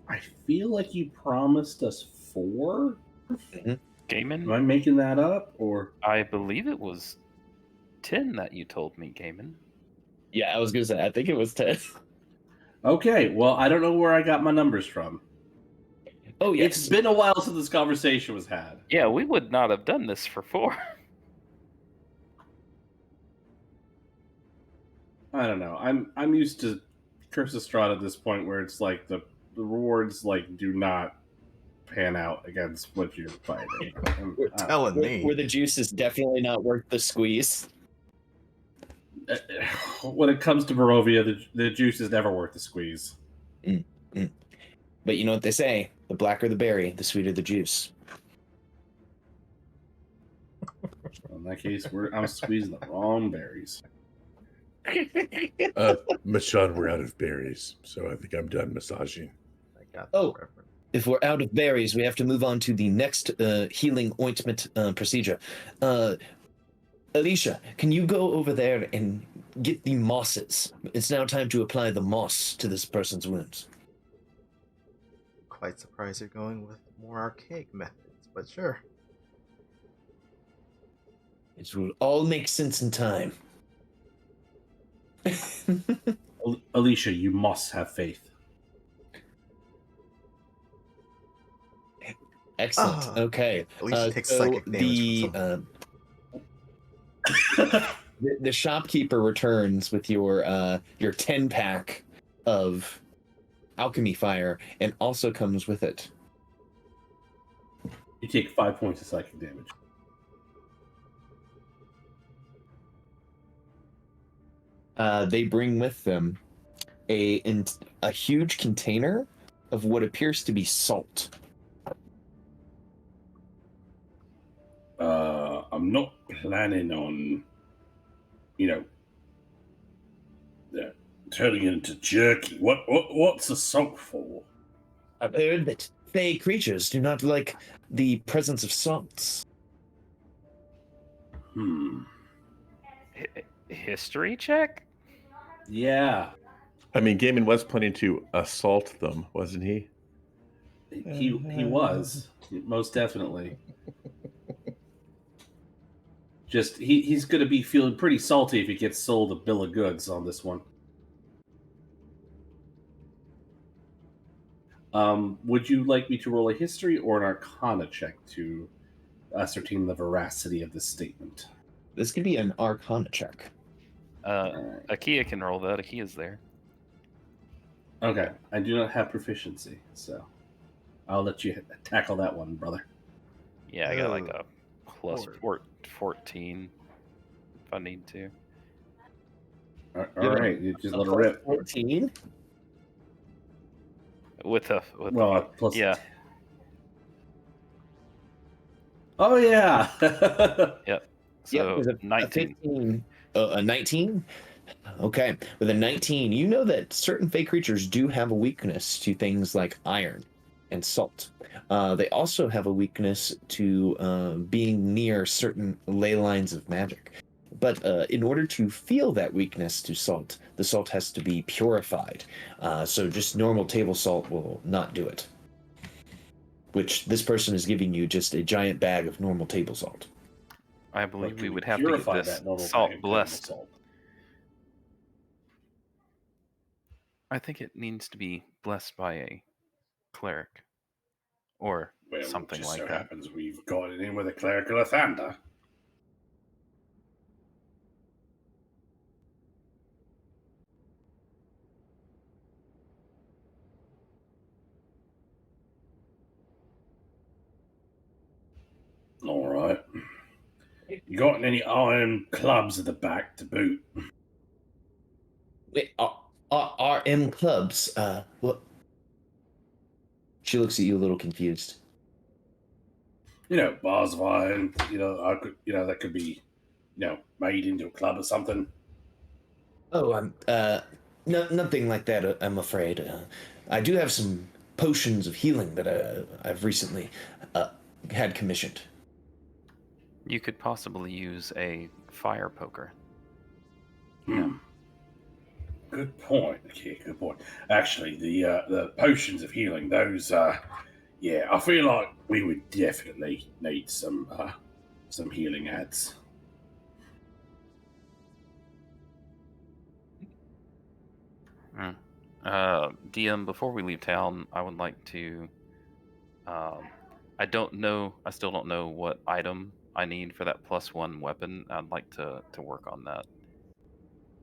Speaker 1: I feel like you promised us 4.
Speaker 4: Gaiman?
Speaker 1: Am I making that up, or
Speaker 4: I believe it was 10 that you told me, Gaiman.
Speaker 3: Yeah, I was going to say, I think it was 10.
Speaker 1: okay? Well, I don't know where I got my numbers from.
Speaker 3: Oh, yes.
Speaker 1: It's been a while since this conversation was had.
Speaker 4: Yeah, we would not have done this for 4.
Speaker 1: I don't know. I'm used to Curse of Strahd at this point, where it's like the rewards like do not pan out against what you're fighting.
Speaker 5: Telling me.
Speaker 3: Where the juice is definitely not worth the squeeze.
Speaker 1: When it comes to Barovia, the juice is never worth the squeeze.
Speaker 3: But you know what they say, the blacker the berry, the sweeter the juice.
Speaker 1: In that case, I'm squeezing the wrong berries.
Speaker 2: Machan, we're out of berries, so I think I'm done massaging.
Speaker 5: I got
Speaker 3: Oh.
Speaker 5: reference.
Speaker 3: If we're out of berries, we have to move on to the next healing ointment procedure. Alicia, can you go over there and get the mosses? It's now time to apply the moss to this person's wounds.
Speaker 5: Quite surprised you're going with more archaic methods, but sure.
Speaker 3: It will all make sense in time.
Speaker 1: Alicia, you must have faith.
Speaker 3: Excellent. Okay.
Speaker 5: At least it takes
Speaker 3: so
Speaker 5: psychic damage from
Speaker 3: the shopkeeper returns with your 10-pack of alchemy fire, and also comes with it.
Speaker 1: You take 5 points of psychic damage.
Speaker 3: They bring with them a huge container of what appears to be salt.
Speaker 1: I'm not planning on, turning it into jerky. What's the salt for?
Speaker 3: I've heard that fey creatures do not like the presence of salts.
Speaker 4: History check?
Speaker 1: Yeah,
Speaker 2: I mean, Gaiman was planning to assault them, wasn't he?
Speaker 1: he was most definitely. Just he's going to be feeling pretty salty if he gets sold a bill of goods on this one. Would you like me to roll a history or an arcana check to ascertain the veracity of this statement?
Speaker 3: This could be an arcana check.
Speaker 4: Akia can roll that. Akia's there.
Speaker 1: Okay, I do not have proficiency, so I'll let you tackle that one, brother.
Speaker 4: Yeah, I got like a plus
Speaker 5: Lord.
Speaker 4: 14 if I need to.
Speaker 1: All right, you just let her rip.
Speaker 3: 14?
Speaker 4: With a
Speaker 1: Plus
Speaker 4: yeah.
Speaker 1: Oh yeah.
Speaker 4: Yep. So
Speaker 3: with a
Speaker 4: 19.
Speaker 3: 15, a 19? Okay. With a 19, you know that certain fey creatures do have a weakness to things like iron and salt. They also have a weakness to being near certain ley lines of magic. But in order to feel that weakness to salt, the salt has to be purified. So just normal table salt will not do it. Which this person is giving you just a giant bag of normal table salt.
Speaker 4: I believe
Speaker 1: But
Speaker 4: we
Speaker 1: can
Speaker 4: would have to get
Speaker 1: purify
Speaker 4: this
Speaker 1: that normal
Speaker 4: salt
Speaker 1: bag of table
Speaker 4: blessed.
Speaker 1: salt?
Speaker 4: I think it needs to be blessed by a cleric or
Speaker 1: Well,
Speaker 4: something
Speaker 1: just
Speaker 4: like
Speaker 1: so
Speaker 4: that.
Speaker 1: happens we've got it in with a clerical Athander. You got any iron clubs at the back to boot?
Speaker 3: Wait, RM clubs. What? She looks at you a little confused.
Speaker 1: Bars of iron. I could. That could be, made into a club or something.
Speaker 3: Oh, nothing like that. I'm afraid. I do have some potions of healing that I've recently had commissioned.
Speaker 4: You could possibly use a fire poker.
Speaker 1: Good point. Okay, good point. Actually, the potions of healing, those, yeah, I feel like we would definitely need some healing ads.
Speaker 4: DM, before we leave town, I would like to. I still don't know what item I need for that +1 weapon. I'd like to work on that.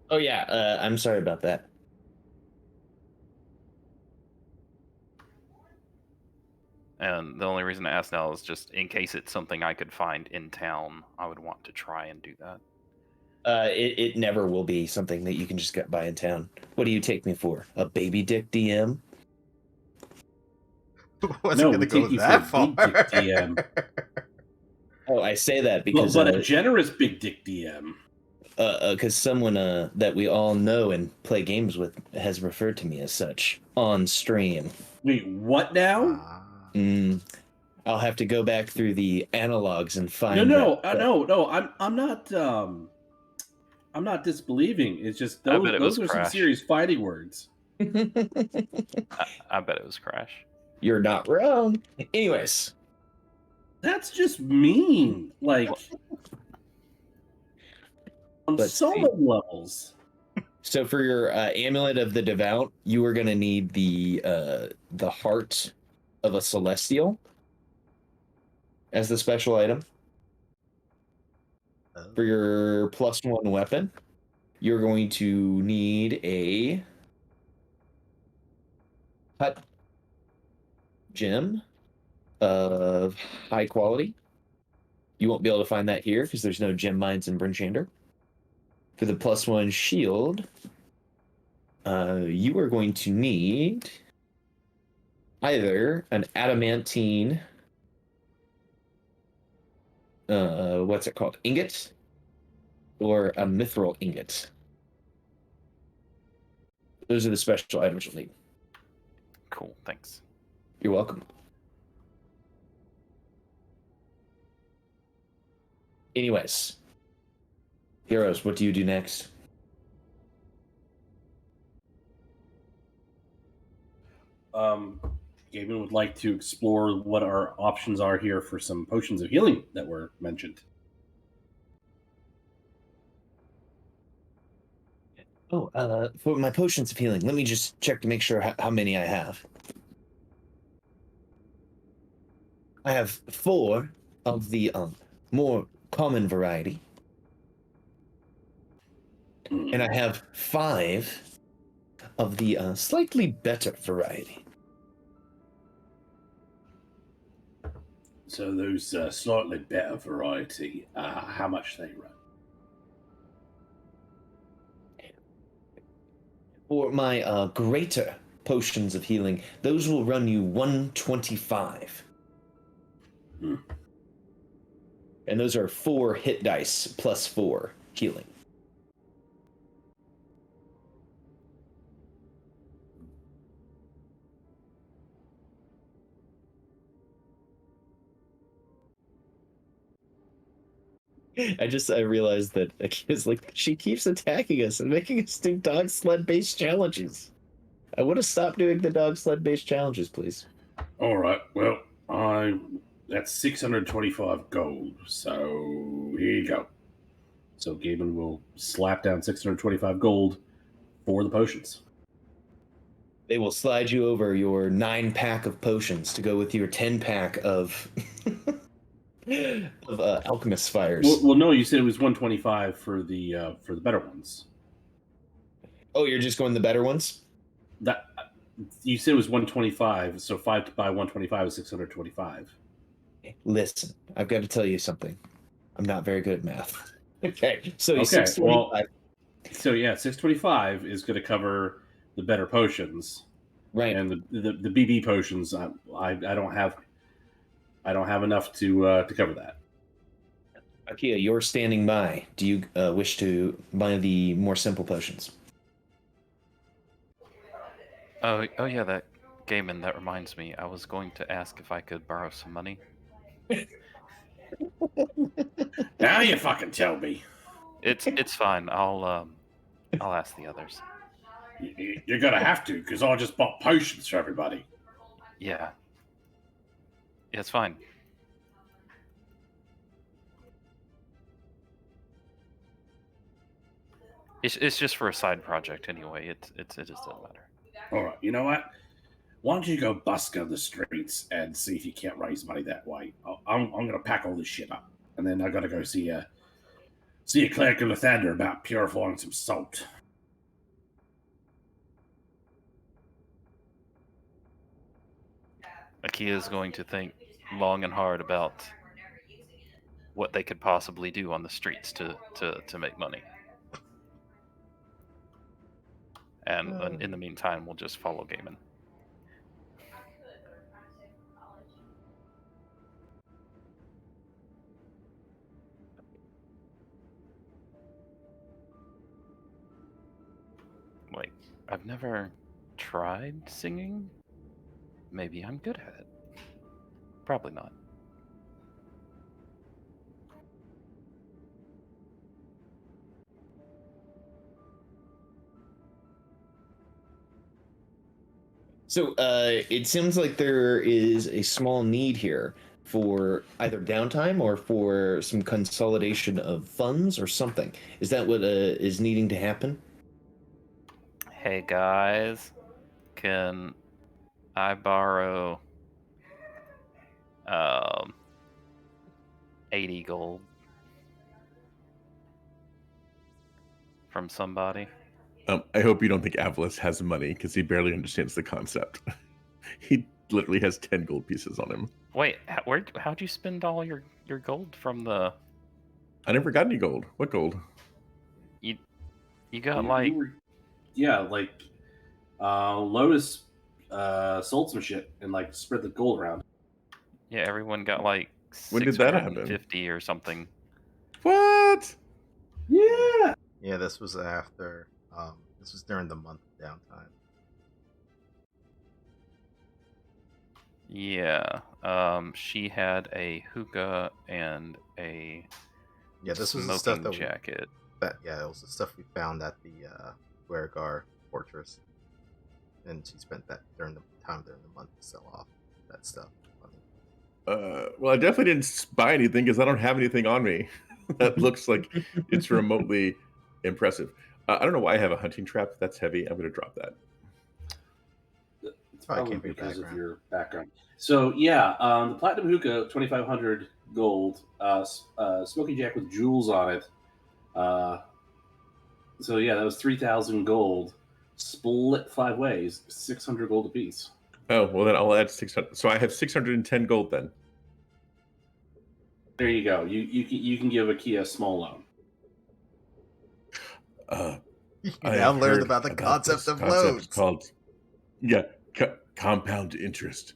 Speaker 3: Oh yeah, I'm sorry about that.
Speaker 4: And the only reason I ask now is just in case it's something I could find in town. I would want to try and do that.
Speaker 3: It never will be something that you can just get by in town. What do you take me for? A baby dick DM?
Speaker 5: Wasn't gonna go that far.
Speaker 1: Big dick DM.
Speaker 3: Oh, I say that because
Speaker 1: but a generous big dick DM.
Speaker 3: Because someone that we all know and play games with has referred to me as such on stream.
Speaker 1: Wait, what now?
Speaker 3: I'll have to go back through the analogs and find.
Speaker 1: No. I'm not disbelieving. It's just those are some serious fighting words.
Speaker 4: I bet it was Crash.
Speaker 3: You're not wrong. Anyways,
Speaker 1: that's just mean. Like on so many levels.
Speaker 3: So for your amulet of the devout, you are going to need the heart of a celestial as the special item. For your +1 weapon, you're going to need a cut gem of high quality. You won't be able to find that here because there's no gem mines in Brinchander. For the +1 shield, you are going to need either an adamantine, what's it called, ingot, or a mithril ingot. Those are the special items you'll need.
Speaker 4: Cool, thanks.
Speaker 3: You're welcome. Anyways, heroes, what do you do next?
Speaker 1: Gavin would like to explore what our options are here for some potions of healing that were mentioned.
Speaker 3: Oh, for my potions of healing, let me just check to make sure how many I have. I have 4 of the more common variety. And I have 5 of the slightly better variety.
Speaker 1: So those slightly better variety, how much they run?
Speaker 3: For my greater potions of healing, those will run you 125. And those are 4 hit dice +4 healing. I realized that it's like she keeps attacking us and making us do dog sled based challenges. I want to stop doing the dog sled based challenges, please.
Speaker 1: All right. Well, that's 625 gold. So here you go. So Gavin will slap down 625 gold for the potions.
Speaker 3: They will slide you over your 9-pack of potions to go with your 10-pack of alchemist fires.
Speaker 1: Well, no, you said it was 125 for the better ones.
Speaker 3: Oh, you're just going the better ones?
Speaker 1: That you said it was 125, so 5 by 125 is 625.
Speaker 3: Listen, I've got to tell you something. I'm not very good at math. Okay, so
Speaker 1: Okay,
Speaker 3: 625.
Speaker 1: So yeah, 625 is going to cover the better potions,
Speaker 3: Right.
Speaker 1: and the BB potions. I don't have enough to cover that.
Speaker 3: Akia, you're standing by. Do you wish to buy the more simple potions?
Speaker 4: Oh yeah, that Gaiman, that reminds me. I was going to ask if I could borrow some money.
Speaker 1: Now you fucking tell me.
Speaker 4: It's fine. I'll ask the others.
Speaker 1: You're gonna have to, because I just bought potions for everybody.
Speaker 4: Yeah. Yeah, it's fine. It's just for a side project anyway. It just doesn't matter.
Speaker 1: All right, you know what? Why don't you go busk on the streets and see if you can't raise money that way? I'm gonna pack all this shit up, and then I gotta go see a cleric of Lathander about purifying some salt.
Speaker 4: Akia is going to think long and hard about what they could possibly do on the streets to make money. And in the meantime, we'll just follow Gaiman. Like, I've never tried singing. Maybe I'm good at it. Probably not.
Speaker 3: So it seems like there is a small need here for either downtime or for some consolidation of funds or something. Is that what is needing to happen?
Speaker 4: Hey guys, can I borrow 80 gold from somebody?
Speaker 2: I hope you don't think Avalis has money, because he barely understands the concept. He literally has 10 gold pieces on him.
Speaker 4: Wait, how'd you spend all your gold from the?
Speaker 2: I never got any gold. What gold?
Speaker 4: You got like
Speaker 1: Lotus sold some shit and like spread the gold around.
Speaker 4: yeah, everyone got like
Speaker 2: When did that happen?
Speaker 4: 650 or something.
Speaker 2: What?
Speaker 1: Yeah.
Speaker 5: Yeah, this was after. This was during the month of downtime.
Speaker 4: Yeah, she had a hookah and a
Speaker 5: Yeah, this was the stuff
Speaker 4: smoking
Speaker 5: that
Speaker 4: jacket.
Speaker 5: yeah, it was the stuff we found at the Wergar fortress, and she spent that during the month to sell off that stuff.
Speaker 2: Well, I definitely didn't buy anything because I don't have anything on me that looks like it's remotely impressive. I don't know why I have a hunting trap. That's heavy. I'm going to drop that.
Speaker 1: It's
Speaker 5: Probably
Speaker 1: probably
Speaker 5: came from your
Speaker 1: because of
Speaker 5: background.
Speaker 1: your background. So yeah, the platinum hookah, 2,500 gold. Smoking jack with jewels on it. So yeah, that was 3,000 gold, split 5 ways, 600 gold apiece.
Speaker 2: Oh, well, then I'll add 600. So I have 610 gold then.
Speaker 1: There you go. You can give Akia a small loan.
Speaker 5: You
Speaker 2: I
Speaker 5: now
Speaker 2: have
Speaker 5: learned
Speaker 2: heard
Speaker 5: about the concept
Speaker 2: this
Speaker 5: of
Speaker 2: concept
Speaker 5: loans.
Speaker 2: called compound interest.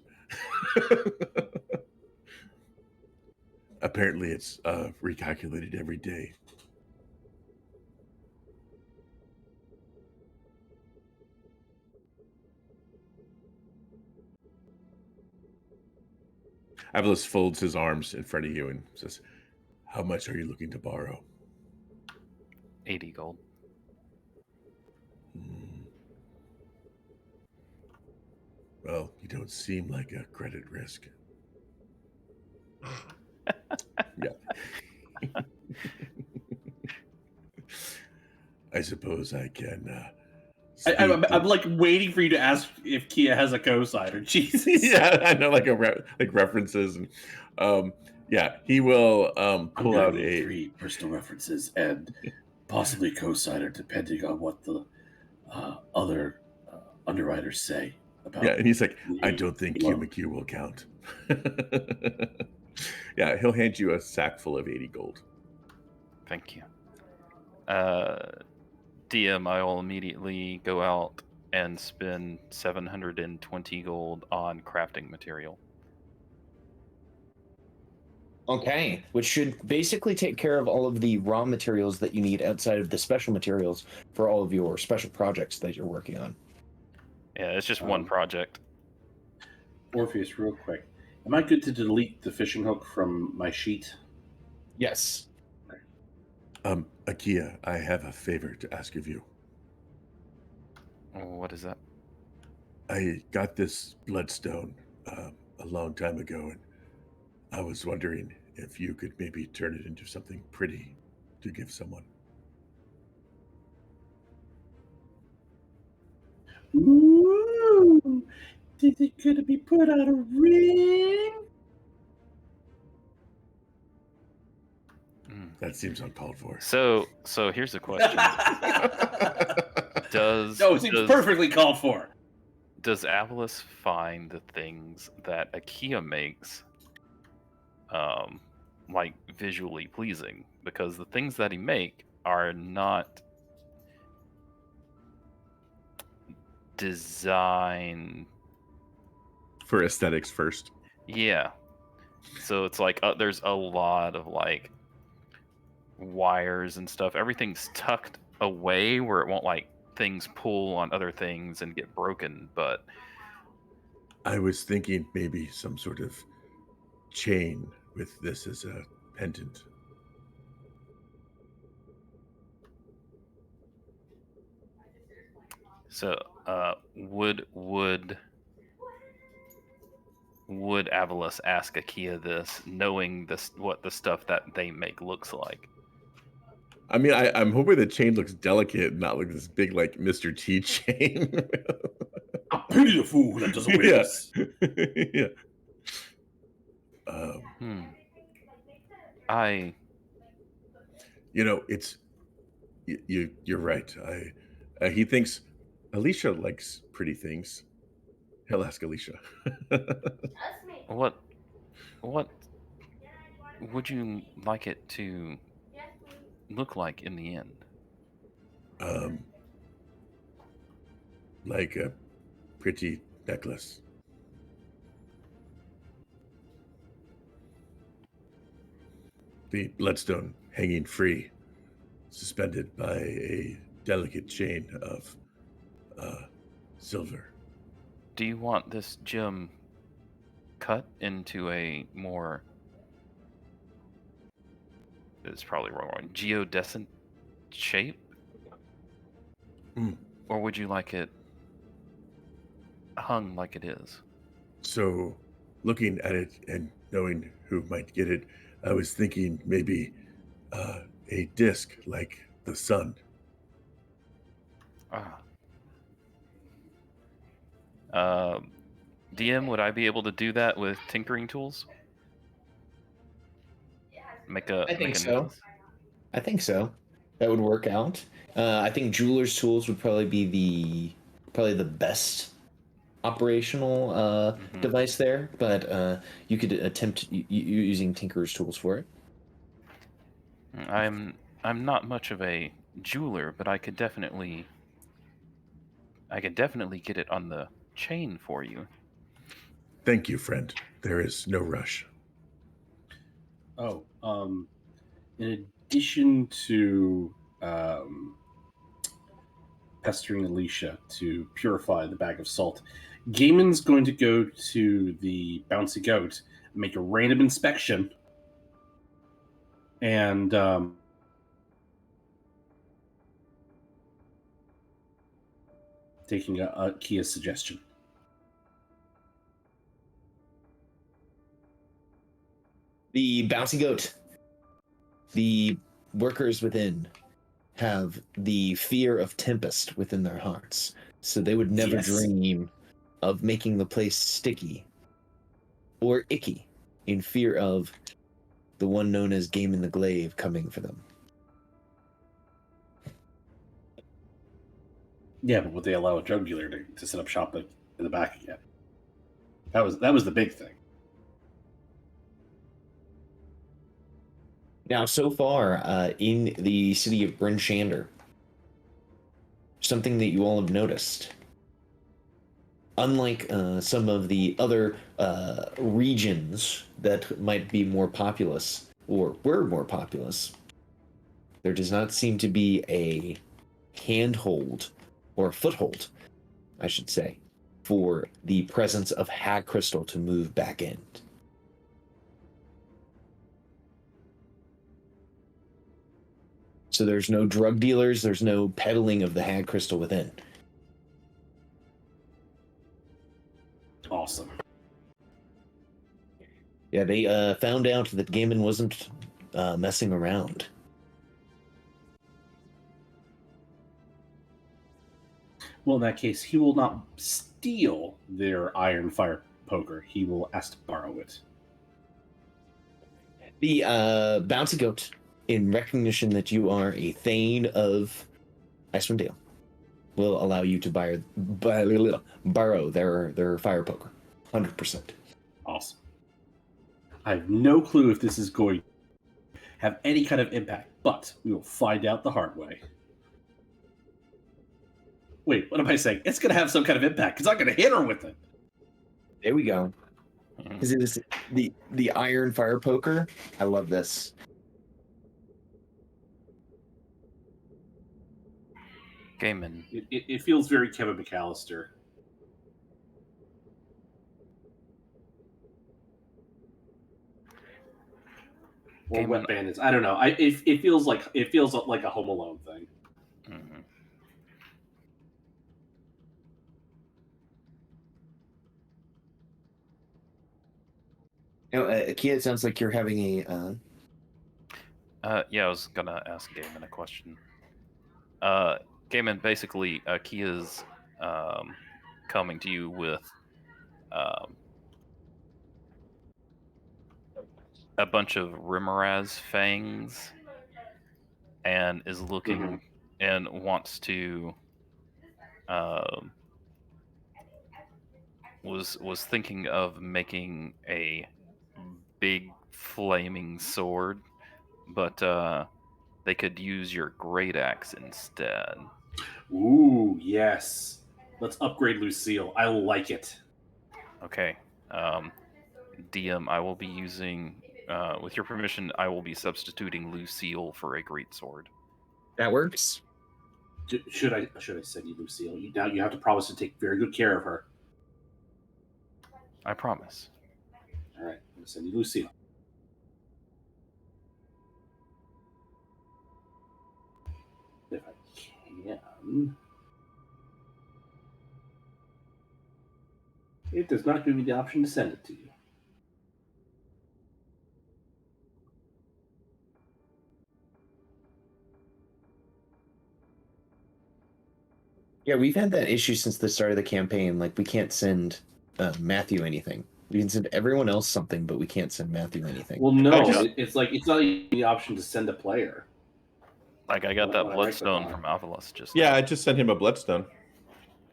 Speaker 2: Apparently, it's recalculated every day. Avalis folds his arms in front of you and says, "How much are you looking to borrow?"
Speaker 4: 80 gold.
Speaker 2: Well, you don't seem like a credit risk. Yeah. I suppose I can.
Speaker 1: I'm like waiting for you to ask if Kia has a cosigner. Jesus.
Speaker 2: Yeah, I know, like references, and yeah, he will pull out a
Speaker 1: 3 personal references and possibly cosigner, depending on what the other underwriters say about.
Speaker 2: Yeah, and he's like, I don't think QMQ will count. Yeah, he'll hand you a sack full of 80 gold.
Speaker 4: Thank you. DM, I will immediately go out and spend 720 gold on crafting material.
Speaker 3: Okay, which should basically take care of all of the raw materials that you need outside of the special materials for all of your special projects that you're working on.
Speaker 4: Yeah, it's just one project.
Speaker 6: Orpheus, real quick. Am I good to delete the fishing hook from my sheet?
Speaker 3: Yes.
Speaker 2: Akia, I have a favor to ask of you.
Speaker 4: What is that?
Speaker 2: I got this bloodstone a long time ago, and I was wondering if you could maybe turn it into something pretty to give someone.
Speaker 6: Ooh! Could it be put on a ring?
Speaker 2: That seems uncalled for.
Speaker 4: So here's the question:
Speaker 6: No, it seems perfectly called for.
Speaker 4: Does Avalis find the things that Akia makes, like visually pleasing? Because the things that he make are not designed
Speaker 2: for aesthetics first.
Speaker 4: Yeah. So it's like there's a lot of like wires and stuff. Everything's tucked away where it won't like things pull on other things and get broken. But
Speaker 2: I was thinking maybe some sort of chain with this as a pendant.
Speaker 4: So would Avalis ask Akia this, knowing this what the stuff that they make looks like?
Speaker 2: I mean, I'm hoping the chain looks delicate, not like this big like Mr. T chain.
Speaker 6: I pity the fool that doesn't wear this.
Speaker 2: Yeah. You know, it's you're right. He thinks Alicia likes pretty things. He'll ask Alicia.
Speaker 4: What would you like it to look like in the end?
Speaker 2: Like a pretty necklace. The bloodstone hanging free, suspended by a delicate chain of silver.
Speaker 4: Do you want this gem cut into a more, it's probably wrong, geodescent shape? Or would you like it hung like it is?
Speaker 2: So, looking at it and knowing who might get it, I was thinking maybe a disc like the sun.
Speaker 4: DM, would I be able to do that with tinkering tools?
Speaker 3: I think so. I think so. That would work out. I think jeweler's tools would probably be the best operational device there, but you could attempt using tinkerer's tools for it.
Speaker 4: I'm not much of a jeweler, but I could definitely get it on the chain for you.
Speaker 2: Thank you, friend. There is no rush.
Speaker 6: Oh, in addition to pestering Alicia to purify the bag of salt, Gaiman's going to go to the bouncy goat, make a random inspection, and taking a Kia's suggestion.
Speaker 3: The bouncy goat. The workers within have the fear of tempest within their hearts, so they would never dream of making the place sticky or icky in fear of the one known as Game in the Glaive coming for them.
Speaker 6: Yeah, but would they allow a drug dealer to set up shop in the back again? That was the big thing.
Speaker 3: Now, so far in the city of Bryn Shander, something that you all have noticed, unlike some of the other regions that might be more populous or were more populous, there does not seem to be a handhold or foothold, I should say, for the presence of hag crystal to move back in. So there's no drug dealers, there's no peddling of the hag crystal within.
Speaker 6: Awesome.
Speaker 3: Yeah, they found out that Gaiman wasn't messing around.
Speaker 6: Well, in that case, he will not steal their iron fire poker. He will ask to borrow it.
Speaker 3: The bouncy goat, in recognition that you are a Thane of Icewind Dale, will allow you to borrow their fire poker. 100%.
Speaker 6: Awesome. I have no clue if this is going to have any kind of impact, but we will find out the hard way. Wait, what am I saying? It's going to have some kind of impact because I'm going to hit her with it.
Speaker 3: There we go. Because it is the iron fire poker. I love this.
Speaker 4: Gaiman.
Speaker 6: It feels very Kevin McAllister. Or Wet Bandits. I don't know. It feels like a Home Alone thing.
Speaker 4: Mm-hmm.
Speaker 3: Kia, it sounds like you're having a.
Speaker 4: Yeah, I was gonna ask Gaiman a question. Gaiman, basically, Kia's coming to you with a bunch of Rimaraz fangs, and is looking and wants to. Was thinking of making a big flaming sword, but they could use your great axe instead.
Speaker 6: Ooh, yes. Let's upgrade Lucille. I like it.
Speaker 4: Okay. DM, I will be using, with your permission, I will be substituting Lucille for a greatsword.
Speaker 3: That works.
Speaker 6: Should I send you Lucille? Now you have to promise to take very good care of her.
Speaker 4: I promise.
Speaker 6: All right, I'm gonna send you Lucille. If I can. It does not give me the option to send it to you.
Speaker 3: Yeah, we've had that issue since the start of the campaign. Like, we can't send Matthew anything. We can send everyone else something, but we can't send Matthew anything.
Speaker 6: Well, no, it's like it's not even the option to send a player.
Speaker 4: Like, I got that
Speaker 6: When I
Speaker 4: bloodstone
Speaker 6: microphone.
Speaker 4: from Alphalos just
Speaker 2: Yeah,
Speaker 4: now.
Speaker 2: I just sent him a bloodstone.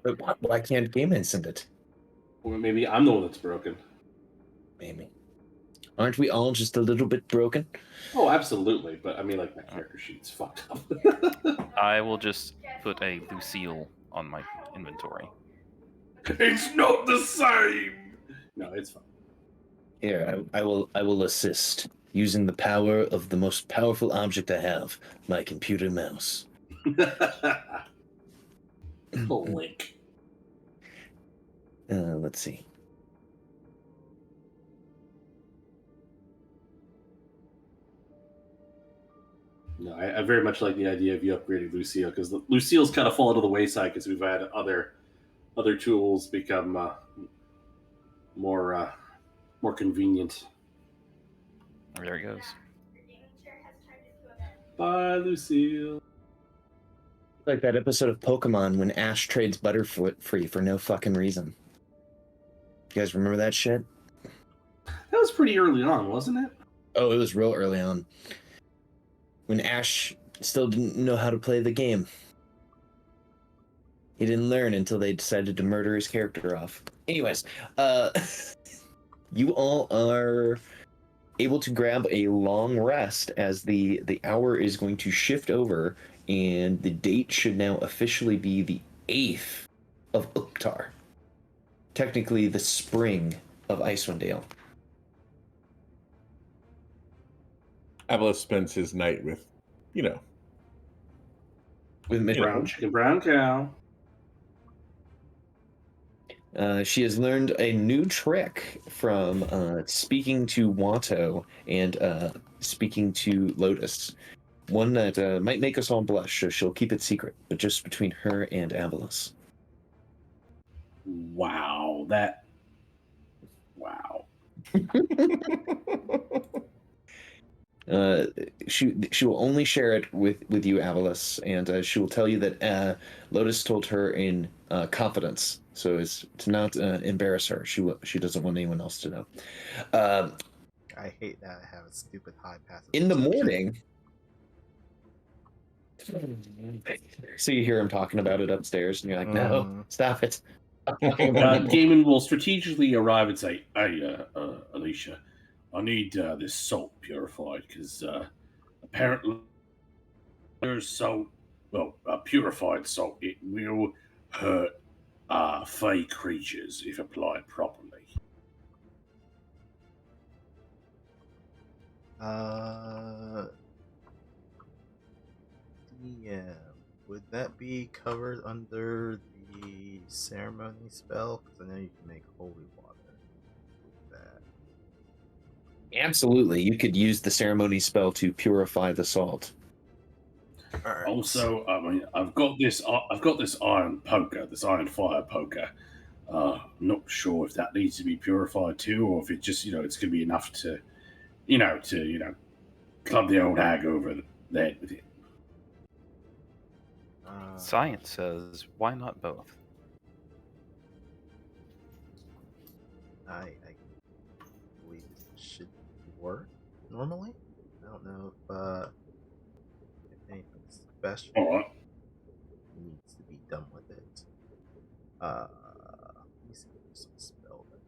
Speaker 3: But why can't Gaiman send it?
Speaker 6: Or maybe I'm the one that's broken.
Speaker 3: Maybe. Aren't we all just a little bit broken?
Speaker 6: Oh, absolutely. But I mean, like, my character sheet's fucked up.
Speaker 4: I will just put a Lucille on my inventory.
Speaker 6: It's not the same. No, it's fine.
Speaker 3: Here, I will assist using the power of the most powerful object I have, my computer mouse.
Speaker 6: Link.
Speaker 3: Let's see.
Speaker 6: No, I very much like the idea of you upgrading Lucille because Lucille's kind of fallen to the wayside because we've had other tools become more convenient.
Speaker 4: There it goes.
Speaker 6: Bye, Lucille.
Speaker 3: Like that episode of Pokemon when Ash trades Butterfoot free for no fucking reason. You guys remember that shit?
Speaker 6: That was pretty early on, wasn't it?
Speaker 3: Oh, it was real early on. When Ash still didn't know how to play the game. He didn't learn until they decided to murder his character off. Anyways, you all are able to grab a long rest as the hour is going to shift over, and the date should now officially be the 8th of Uktar. Technically, the spring of Icewind Dale.
Speaker 2: Avila spends his night with,
Speaker 3: With Mitch.
Speaker 1: Brown chicken, brown cow.
Speaker 3: She has learned a new trick from speaking to Watto and speaking to Lotus. One that might make us all blush, so she'll keep it secret, but just between her and Avilas.
Speaker 1: Wow, wow.
Speaker 3: She will only share it with you, Avilas, and she will tell you that Lotus told her in confidence, so as to not embarrass her. She doesn't want anyone else to know.
Speaker 5: I hate that I have a stupid high passive.
Speaker 3: In the
Speaker 5: perception.
Speaker 3: morning, so you hear him talking about it upstairs, and you're like, "No, stop it."
Speaker 1: Damon will strategically arrive and say, "Hey, Alicia, I need this salt purified because apparently there's salt, purified salt. It will hurt fey creatures if applied properly."
Speaker 5: Yeah. Would that be covered under the ceremony spell? Because I know you can make holy water with that.
Speaker 3: Absolutely, you could use the ceremony spell to purify the salt.
Speaker 5: Alright.
Speaker 1: Also, I mean, I've got this iron poker, this iron fire poker. Not sure if that needs to be purified too, or if it just, it's going to be enough to, club the old hag over the head with it.
Speaker 4: Science says, why not both?
Speaker 5: I believe it should work normally. I don't know if anything special
Speaker 1: All right.
Speaker 5: needs to be done with it. Let me see if there's some spell that.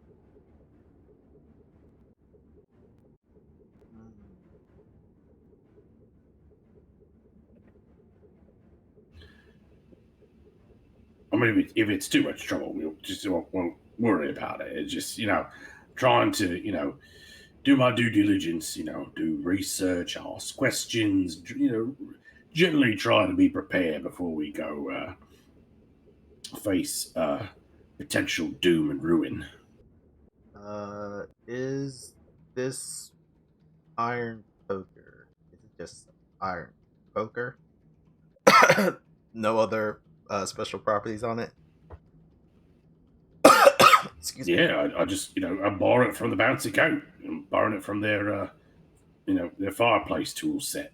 Speaker 1: I mean, if it's too much trouble, we'll just won't worry about it. It's just, trying to, do my due diligence, do research, ask questions, generally try to be prepared before we go face potential doom and ruin.
Speaker 5: Is this iron poker? Is it just iron poker? No other special properties on it? Excuse me.
Speaker 1: Yeah, I just, I borrow it from the bouncy coat and borrow it from their, their fireplace tool set.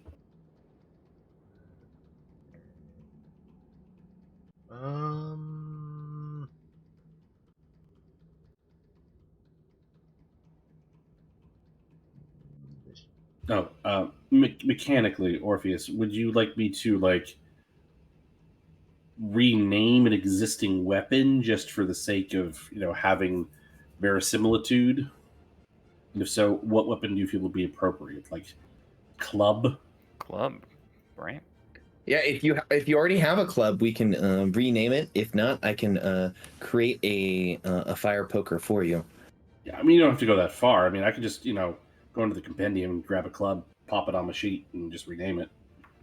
Speaker 1: Oh, mechanically, Orpheus, would you like me to, rename an existing weapon just for the sake of, having verisimilitude? And if so, what weapon do you feel would be appropriate? Like club?
Speaker 4: Club, right?
Speaker 3: Yeah, if you already have a club, we can rename it. If not, I can create a fire poker for you.
Speaker 1: Yeah, I mean, you don't have to go that far. I mean, I could just, go into the compendium and grab a club, pop it on my sheet, and just rename it.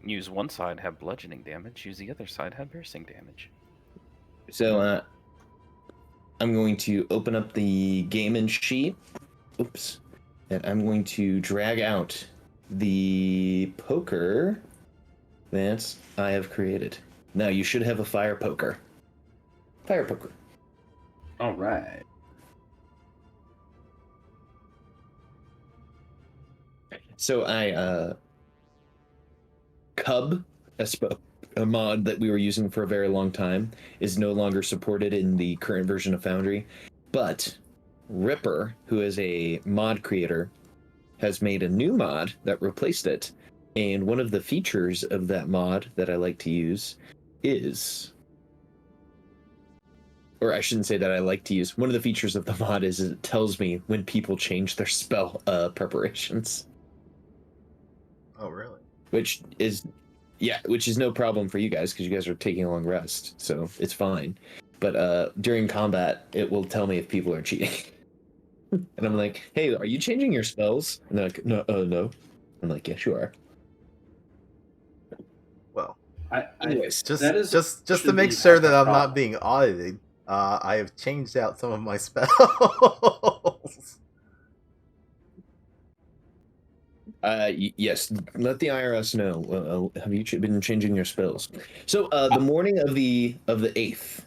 Speaker 4: Use one side, have bludgeoning damage. Use the other side, have piercing damage.
Speaker 3: So I'm going to open up the game sheet. Oops. And I'm going to drag out the poker that I have created. Now you should have a fire poker. Fire poker.
Speaker 1: All right.
Speaker 3: So Cub, a mod that we were using for a very long time, is no longer supported in the current version of Foundry, but Ripper, who is a mod creator, has made a new mod that replaced it, and one of the features of that mod that I like to use is or I shouldn't say that I like to use. One of the features of the mod is it tells me when people change their spell preparations.
Speaker 5: Oh, really?
Speaker 3: Which is no problem for you guys because you guys are taking a long rest, so it's fine. But during combat, it will tell me if people are cheating. And I'm like, hey, are you changing your spells? And they're like, no, no. I'm like, yes, you are.
Speaker 5: Well,
Speaker 3: Anyways,
Speaker 5: just to make sure that I'm not being audited, I have changed out some of my spells.
Speaker 3: Yes, let the IRS know. Have you been changing your spells? So the morning of the 8th.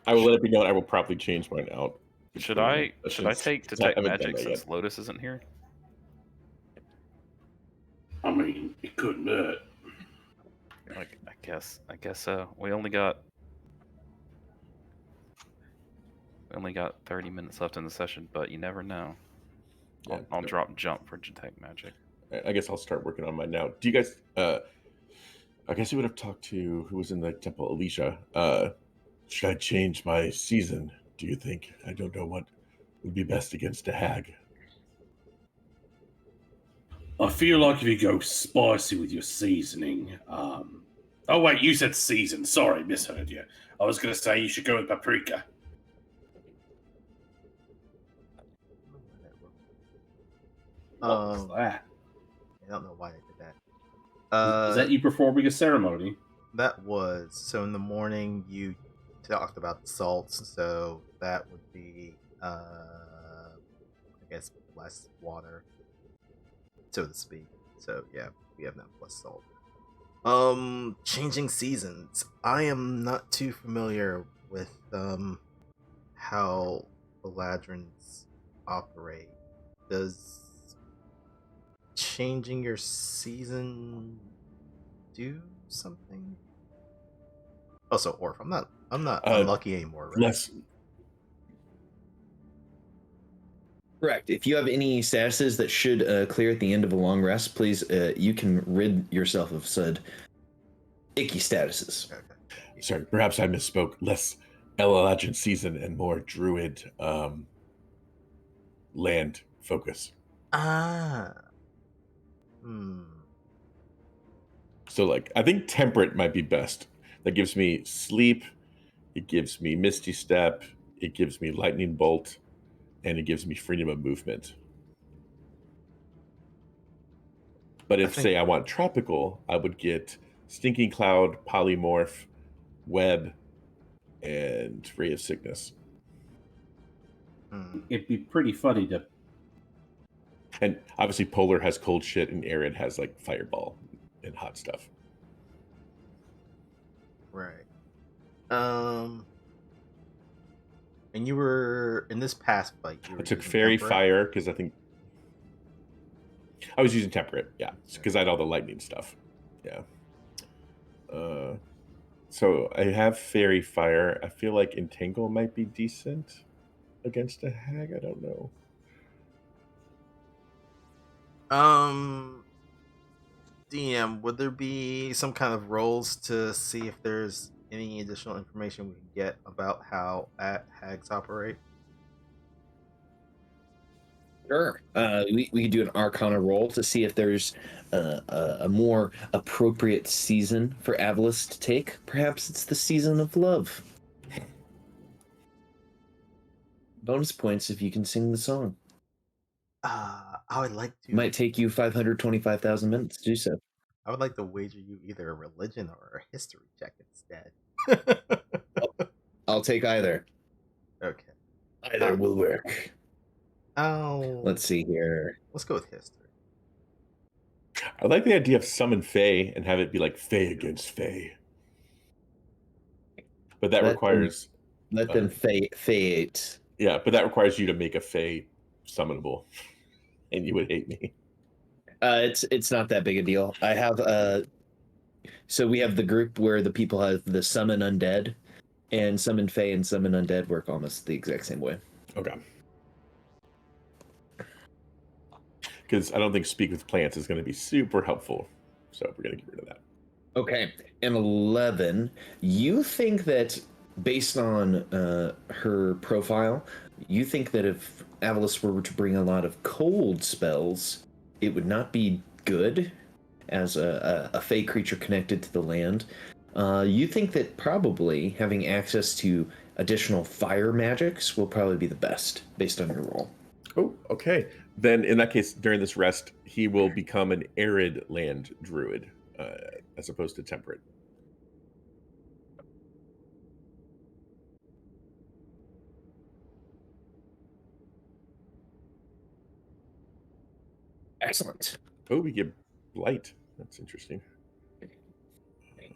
Speaker 2: I will let it be known. I will probably change mine out.
Speaker 4: Should I take detect
Speaker 2: haven't done
Speaker 4: magic
Speaker 2: that
Speaker 4: since
Speaker 2: yet.
Speaker 4: Lotus isn't here?
Speaker 6: I mean, it couldn't hurt.
Speaker 4: Like, I guess so. We only got 30 minutes left in the session, but you never know.
Speaker 2: Yeah,
Speaker 4: I'll drop jump for detect magic.
Speaker 2: I guess I'll start working on mine now. Do you guys? I guess you would have talked to who was in the temple, Alicia. Should I change my season? Do you think? I don't know what would be best against a hag.
Speaker 6: I feel like if you go spicy with your seasoning, oh wait, you said season. Sorry, misheard you. I was going to say you should go with paprika. What was that?
Speaker 5: I don't know why I did that.
Speaker 6: Is that you performing a ceremony?
Speaker 5: That was so. In the morning, you talked about the salts, so that would be, I guess, less water, so to speak. So yeah, we have now plus salt. Changing seasons. I am not too familiar with how Eladrins operate. Does changing your season do something? Also, Orf, I'm not unlucky anymore, right?
Speaker 2: Less.
Speaker 3: Correct. If you have any statuses that should clear at the end of a long rest, please, you can rid yourself of said icky statuses.
Speaker 5: Okay.
Speaker 2: Sorry, perhaps I misspoke. Less Eladrin season and more druid land focus.
Speaker 5: Ah.
Speaker 2: So, like, I think temperate might be best. That gives me sleep, it gives me misty step, it gives me lightning bolt, and it gives me freedom of movement. But if, say, I want tropical, I would get stinking cloud, polymorph, web, and ray of sickness.
Speaker 6: It'd be pretty funny to.
Speaker 2: And obviously, polar has cold shit, and arid has like fireball and hot stuff.
Speaker 5: Right. And you were in this past fight.
Speaker 2: I took fairy fire because I think I was using temperate. Yeah, because I had all the lightning stuff. Yeah. So I have fairy fire. I feel like entangle might be decent against a hag. I don't know.
Speaker 5: DM, would there be some kind of rolls to see if there's any additional information we can get about how hags operate?
Speaker 3: Sure. We could do an Arcana roll to see if there's a more appropriate season for Avalis to take. Perhaps it's the season of love. Bonus points if you can sing the song.
Speaker 5: I would like to.
Speaker 3: It might take you 525,000 minutes to do so.
Speaker 5: I would like to wager you either a religion or a history check instead.
Speaker 3: I'll take either.
Speaker 5: Okay.
Speaker 3: Either will work.
Speaker 5: Oh.
Speaker 3: Let's see here.
Speaker 5: Let's go with history.
Speaker 2: I like the idea of summon Fae and have it be like Fae against Fae. But that requires...
Speaker 3: Let them Fae-ate.
Speaker 2: Yeah, but that requires you to make a Fae summonable. And you would hate me.
Speaker 3: It's not that big a deal. I have so we have the group where the people have the summon undead, and summon Fae and summon undead work almost the exact same way.
Speaker 2: Okay. Because I don't think speak with plants is going to be super helpful, so we're going to get rid of that.
Speaker 3: Okay, and 11. You think that based on her profile, you think that if Avalis were to bring a lot of cold spells, it would not be good as a fey creature connected to the land. You think that probably having access to additional fire magics will probably be the best based on your role.
Speaker 2: Oh, okay. Then in that case, during this rest, he will become an arid land druid as opposed to temperate.
Speaker 3: Excellent.
Speaker 2: Oh, we get blight. That's interesting.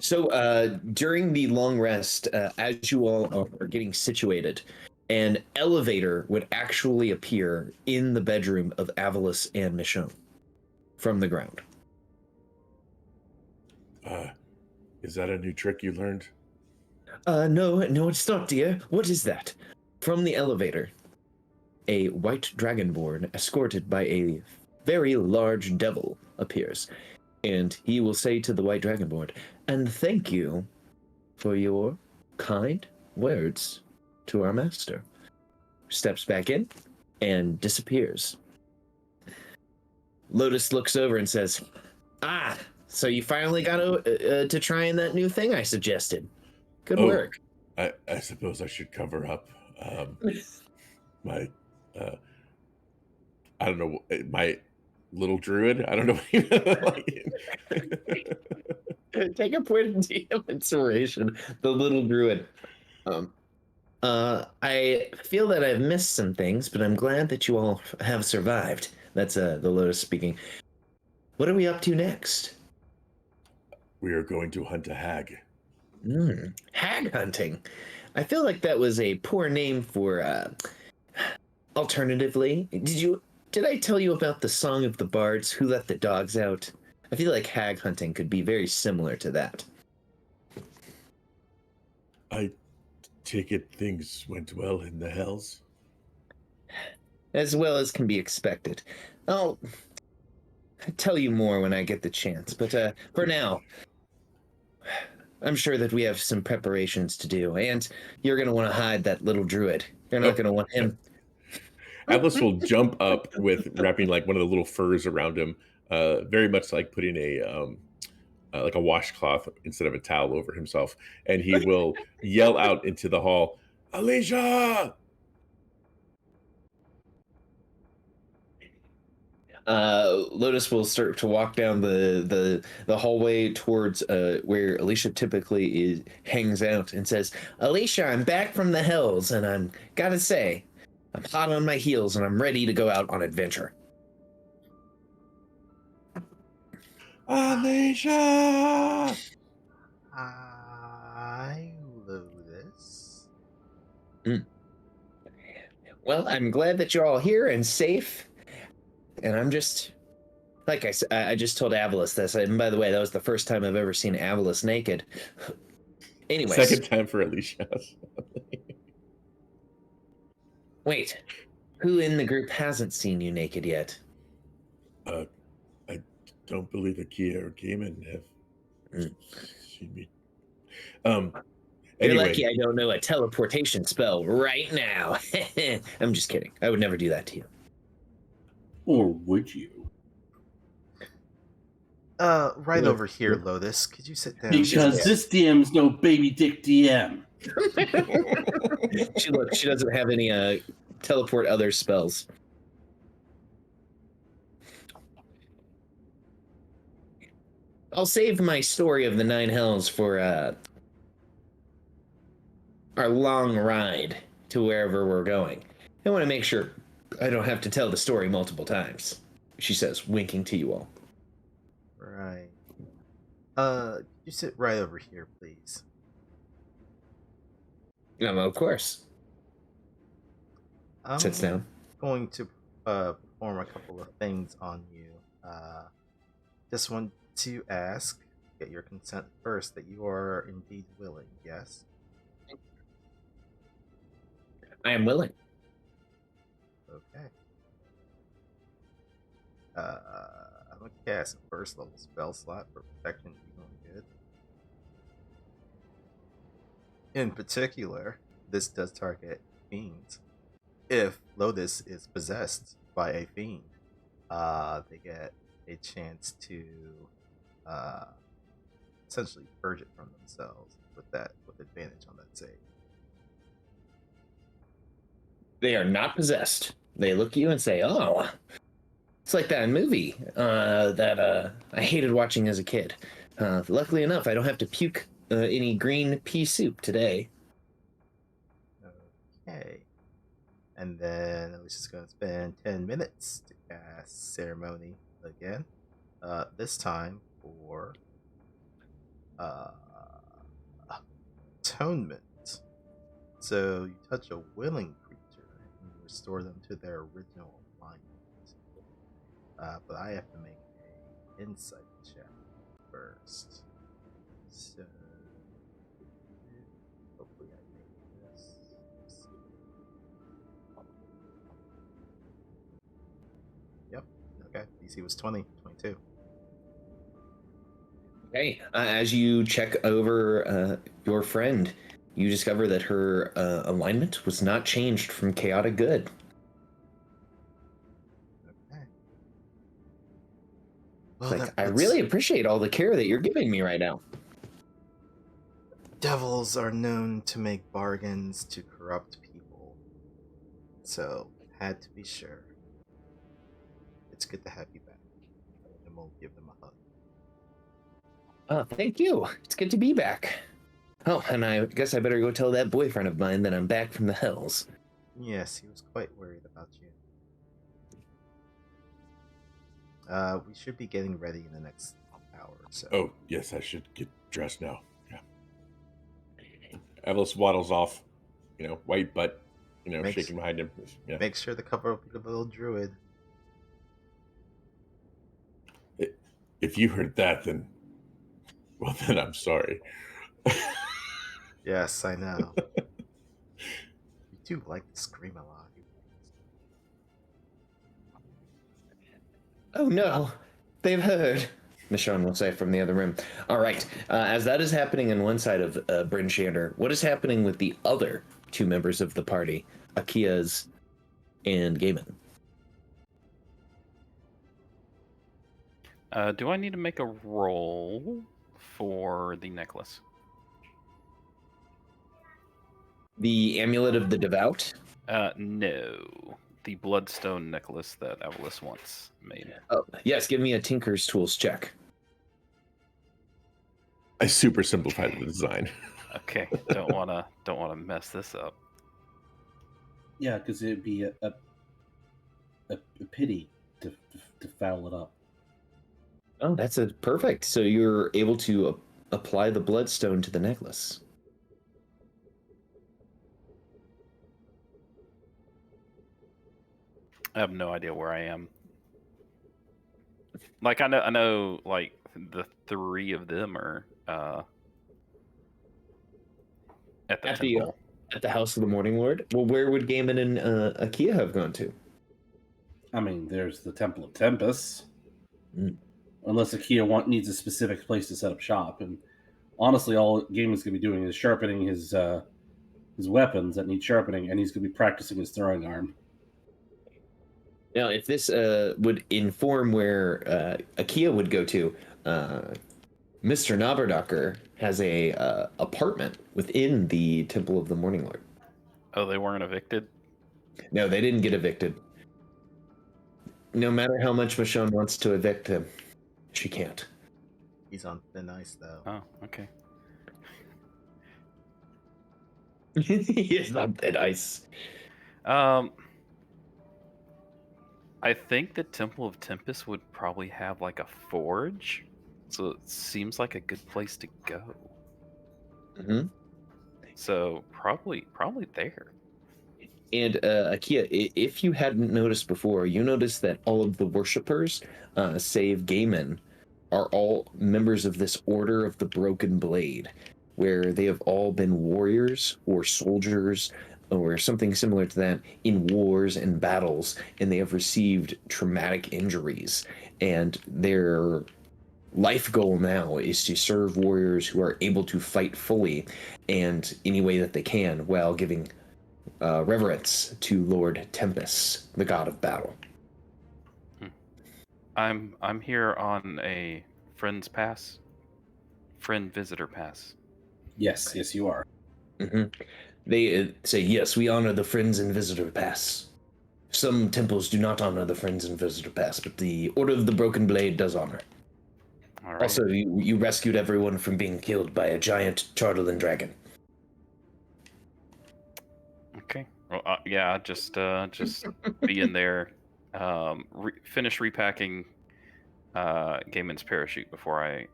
Speaker 3: So during the long rest, as you all are getting situated, an elevator would actually appear in the bedroom of Avalis and Michonne from the ground.
Speaker 2: Is that a new trick you learned?
Speaker 3: No, it's not, dear. What is that? From the elevator, a white dragonborn escorted by a very large devil appears, and he will say to the white dragonborn, "And thank you for your kind words to our master." Steps back in and disappears. Lotus looks over and says, "Ah, so you finally got to trying that new thing I suggested. Good work."
Speaker 2: I suppose I should cover up my I don't know, my little druid. I don't know.
Speaker 3: Take a point of DM inspiration. The little druid. I feel that I've missed some things, but I'm glad that you all have survived. That's the Lotus speaking. What are we up to next?
Speaker 2: We are going to hunt a hag.
Speaker 3: Hag hunting. I feel like that was a poor name for. Alternatively, did I tell you about the Song of the Bards? Who let the dogs out? I feel like hag hunting could be very similar to that.
Speaker 2: I take it things went well in the hells.
Speaker 3: As well as can be expected. I'll tell you more when I get the chance, but for now, I'm sure that we have some preparations to do, and you're going to want to hide that little druid. You're not going to want him.
Speaker 2: Atlas will jump up with wrapping like one of the little furs around him, very much like putting a like a washcloth instead of a towel over himself, and he will yell out into the hall, "Alicia!"
Speaker 3: Lotus will start to walk down the hallway towards where Alicia typically hangs out and says, "Alicia, I'm back from the hills, and I'm gotta say, I'm hot on my heels, and I'm ready to go out on adventure."
Speaker 2: Alicia!
Speaker 5: I Lotus.
Speaker 3: Well, I'm glad that you're all here and safe, and I'm just like I just told Avalis this, and by the way, that was the first time I've ever seen Avalis naked. Anyways,
Speaker 2: Second time for Alicia.
Speaker 3: wait, who in the group hasn't seen you naked yet?
Speaker 2: I don't believe Akia or Gaiman have seen me.
Speaker 3: You're
Speaker 2: Anyway,
Speaker 3: lucky I don't know a teleportation spell right now. I'm just kidding. I would never do that to you.
Speaker 6: Or would you?
Speaker 5: Right over here, Lotus. Could you sit down?
Speaker 6: Because this DM's no baby dick DM.
Speaker 3: She doesn't have any teleport other spells. I'll save my story of the Nine Hells for our long ride to wherever we're going. I want to make sure I don't have to tell the story multiple times, she says, winking to you all.
Speaker 5: Right. You sit right over here, please.
Speaker 3: Of course. Sits down.
Speaker 5: Going to perform a couple of things on you. Just want to ask, get your consent first, that you are indeed willing, yes?
Speaker 3: I am willing.
Speaker 5: Okay. I'm gonna cast a first level spell slot for protection. You doing good? In particular, this does target fiends. If Lotus is possessed by a fiend, they get a chance to uh, essentially purge it from themselves with advantage on that save.
Speaker 3: They are not possessed. They look at you and say, "Oh, it's like that movie that I hated watching as a kid. Luckily enough, I don't have to puke any green pea soup today."
Speaker 5: Okay. And then Alicia's going to spend 10 minutes to cast Ceremony again. This time for Atonement. So you touch a willing creature and you restore them to their original alignment. But I have to make an insight check first. So hopefully I make this. Let's see. Yep. Okay. DC was 22.
Speaker 3: Okay. As you check over your friend, you discover that her alignment was not changed from chaotic good.
Speaker 5: Okay.
Speaker 3: It's
Speaker 5: Well,
Speaker 3: like, I really appreciate all the care that you're giving me right now.
Speaker 5: devils are known to make bargains to corrupt people. So, had to be sure. It's good to have you back. And we'll give them a hug.
Speaker 3: Oh, thank you. It's good to be back. Oh, and I guess I better go tell that boyfriend of mine that I'm back from the hells.
Speaker 5: Yes, he was quite worried about you. We should be getting ready in the next hour or so.
Speaker 2: Oh, yes, I should get dressed now. Yeah. Evelyn waddles off, white butt, shaking behind him. Yeah.
Speaker 5: Make sure to cover up the little druid.
Speaker 2: If you heard that, then I'm sorry.
Speaker 5: Yes, I know. You do like to scream a lot.
Speaker 3: Oh no, they've heard, Michonne will say from the other room. All right, as that is happening on one side of Bryn Shander, what is happening with the other two members of the party, Akia's and Gaiman?
Speaker 4: Do I need to make a roll for the necklace?
Speaker 3: The Amulet of the Devout?
Speaker 4: No. The Bloodstone necklace that Evelis once made.
Speaker 3: Oh, yes, give me a Tinker's Tools check.
Speaker 2: I super simplified the design.
Speaker 4: Okay, don't wanna mess this up.
Speaker 6: Yeah, because it'd be a pity to foul it up.
Speaker 3: Oh, that's perfect. So you're able to apply the Bloodstone to the necklace.
Speaker 4: I have no idea where I am. Like I know like the three of them are at the temple.
Speaker 3: At the House of the Morning Lord. Well, where would Gaiman and Akia have gone to?
Speaker 6: I mean, there's the Temple of Tempest.
Speaker 3: Mm.
Speaker 6: Unless Akia needs a specific place to set up shop, and honestly, all Gaiman's going to be doing is sharpening his weapons that need sharpening, and he's going to be practicing his throwing arm.
Speaker 3: Now, if this would inform where Akia would go to, Mr. Naberdacher has a apartment within the Temple of the Morning Lord.
Speaker 4: Oh, they weren't evicted?
Speaker 3: No, they didn't get evicted. No matter how much Michonne wants to evict him, she can't.
Speaker 5: He's on thin ice, though.
Speaker 4: Oh, okay.
Speaker 3: He is on thin ice.
Speaker 4: I think the Temple of Tempest would probably have like a forge, so it seems like a good place to go.
Speaker 3: Mm-hmm.
Speaker 4: So probably there.
Speaker 3: And Akia, if you hadn't noticed before, you noticed that all of the worshippers, save Gaiman, are all members of this Order of the Broken Blade, where they have all been warriors or soldiers or something similar to that in wars and battles, and they have received traumatic injuries, and their life goal now is to serve warriors who are able to fight fully and any way that they can while giving reverence to Lord Tempest, the god of battle.
Speaker 4: I'm here on a friend's pass, friend visitor pass.
Speaker 1: Yes, yes, you are.
Speaker 3: Mm-hmm. They say, yes, we honor the Friends and Visitor Pass. Some temples do not honor the Friends and Visitor Pass, but the Order of the Broken Blade does honor.
Speaker 4: All right.
Speaker 3: Also, you rescued everyone from being killed by a giant Chardelan dragon.
Speaker 4: Okay. Well, yeah, just be in there. Finish repacking Gaiman's parachute before I,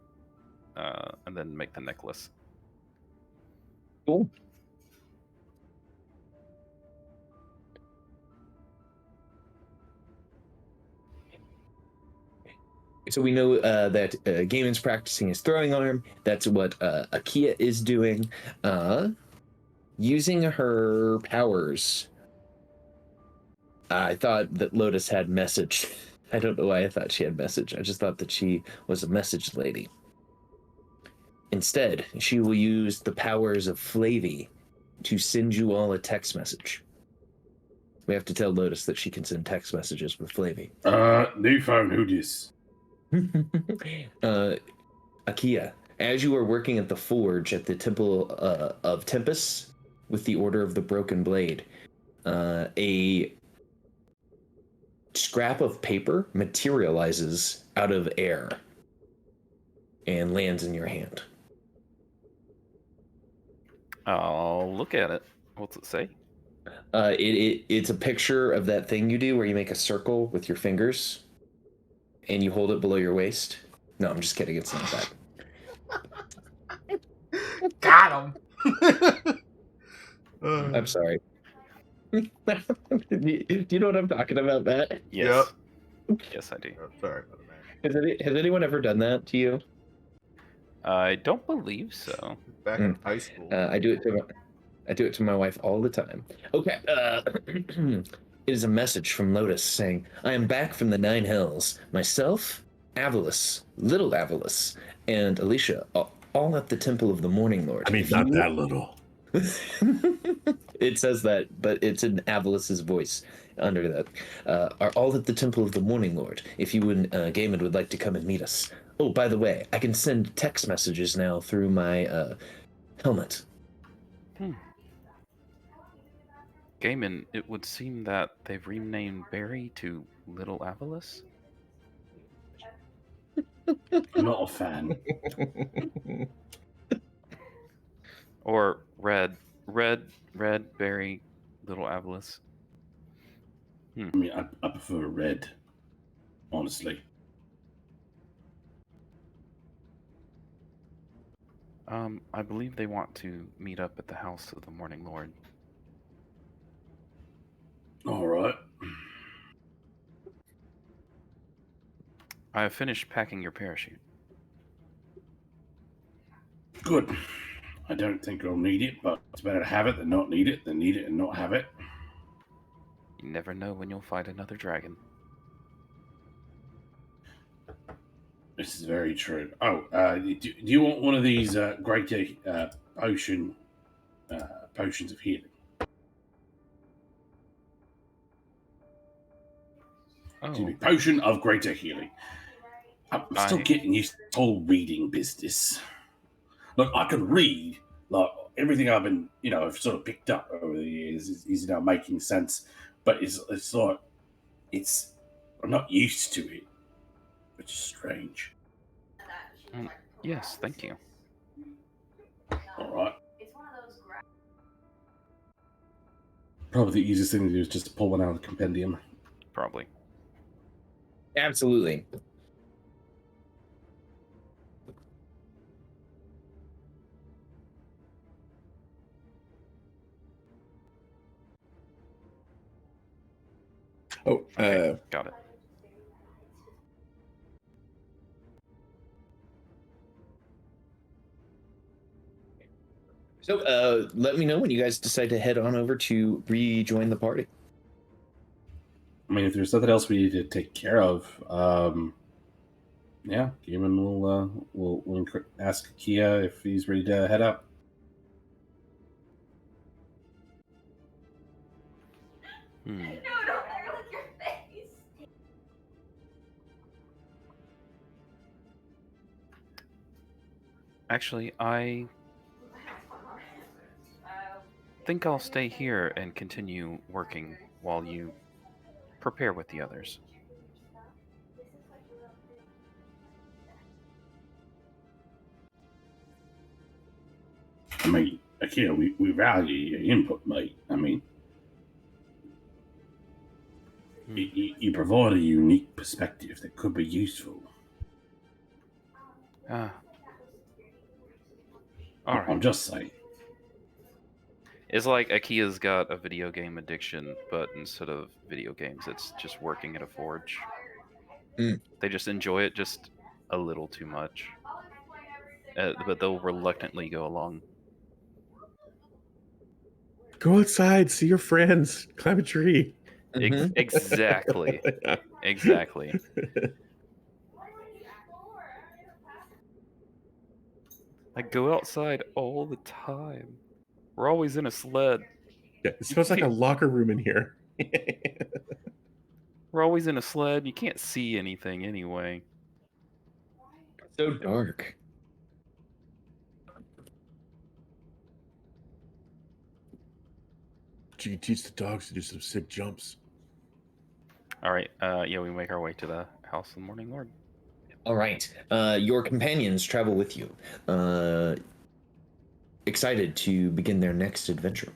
Speaker 4: and then make the necklace.
Speaker 3: Cool. So we know that Gaiman's practicing his throwing arm. That's what Akia is doing. Using her powers. I thought that Lotus had message. I don't know why I thought she had message. I just thought that she was a message lady. Instead, she will use the powers of Flavy to send you all a text message. We have to tell Lotus that she can send text messages with Flavy.
Speaker 1: New phone, who dis?
Speaker 3: Akia, as you are working at the forge at the Temple of Tempest with the Order of the Broken Blade, a scrap of paper materializes out of air and lands in your hand.
Speaker 4: I'll look at it. What's it say?
Speaker 3: It's a picture of that thing you do where you make a circle with your fingers and you hold it below your waist. No, I'm just kidding. It's not that.
Speaker 5: Got him.
Speaker 3: I'm sorry. Do you know what I'm talking about, Matt?
Speaker 4: Yes. Yes, I do.
Speaker 5: Oh, sorry about that.
Speaker 3: Has anyone ever done that to you?
Speaker 4: I don't believe so.
Speaker 5: Back in high school.
Speaker 3: I do it to my wife all the time. Okay. It is a message from Lotus saying, I am back from the Nine Hells. Myself, Avalus, Little Avalus, and Alicia, all at the Temple of the Morning Lord.
Speaker 2: I mean, not that little.
Speaker 3: It says that, but it's in Avalus's voice under that. Are all at the Temple of the Morning Lord. If you and Gaiman would like to come and meet us. Oh, by the way, I can send text messages now through my helmet.
Speaker 4: Gaiman, it would seem that they've renamed Barry to Little Avalus.
Speaker 1: I'm not a fan.
Speaker 4: Or Red, Barry, Little Avalus.
Speaker 1: I mean, I prefer red, honestly.
Speaker 4: I believe they want to meet up at the House of the Morning Lord.
Speaker 1: All right.
Speaker 4: I have finished packing your parachute.
Speaker 1: Good. I don't think I'll need it, but it's better to have it than not need it, than need it and not have it.
Speaker 4: You never know when you'll fight another dragon.
Speaker 1: This is very true. Oh, do you want one of these greater potions of healing? Excuse me, potion of greater healing. I'm still getting used to this whole reading business. Look, I can read. Like everything I've been, I've sort of picked up over the years is now making sense. But it's like I'm not used to it, which is strange.
Speaker 4: Yes, thank you.
Speaker 1: All right. Probably the easiest thing to do is just to pull one out of the compendium.
Speaker 4: Probably.
Speaker 3: Absolutely.
Speaker 2: Oh,
Speaker 4: Okay, got it.
Speaker 3: So let me know when you guys decide to head on over to rejoin the party.
Speaker 1: I mean, if there's nothing else we need to take care of,
Speaker 6: Yeah, Human will ask Kia if he's ready to head up.
Speaker 4: Hmm. Actually, I think I'll stay here and continue working while you prepare with the others.
Speaker 6: I mean, Akira, we value your input, mate. I mean, you provide a unique perspective that could be useful.
Speaker 4: All right.
Speaker 6: I'm just saying.
Speaker 4: It's like Akia's got a video game addiction, but instead of video games, it's just working at a forge.
Speaker 3: Mm.
Speaker 4: They just enjoy it just a little too much. But they'll reluctantly go along.
Speaker 2: Go outside, see your friends, climb a tree.
Speaker 3: Mhm.
Speaker 4: Exactly.
Speaker 2: Yeah.
Speaker 4: Exactly. I go outside all the time. We're always in a sled.
Speaker 2: Yeah, it smells like a locker room in here.
Speaker 4: We're always in a sled. You can't see anything anyway.
Speaker 3: So dark.
Speaker 2: You can teach the dogs to do some sick jumps.
Speaker 4: All right. Yeah, we make our way to the House of the Morning Lord.
Speaker 3: All right. Your companions travel with you, excited to begin their next adventure.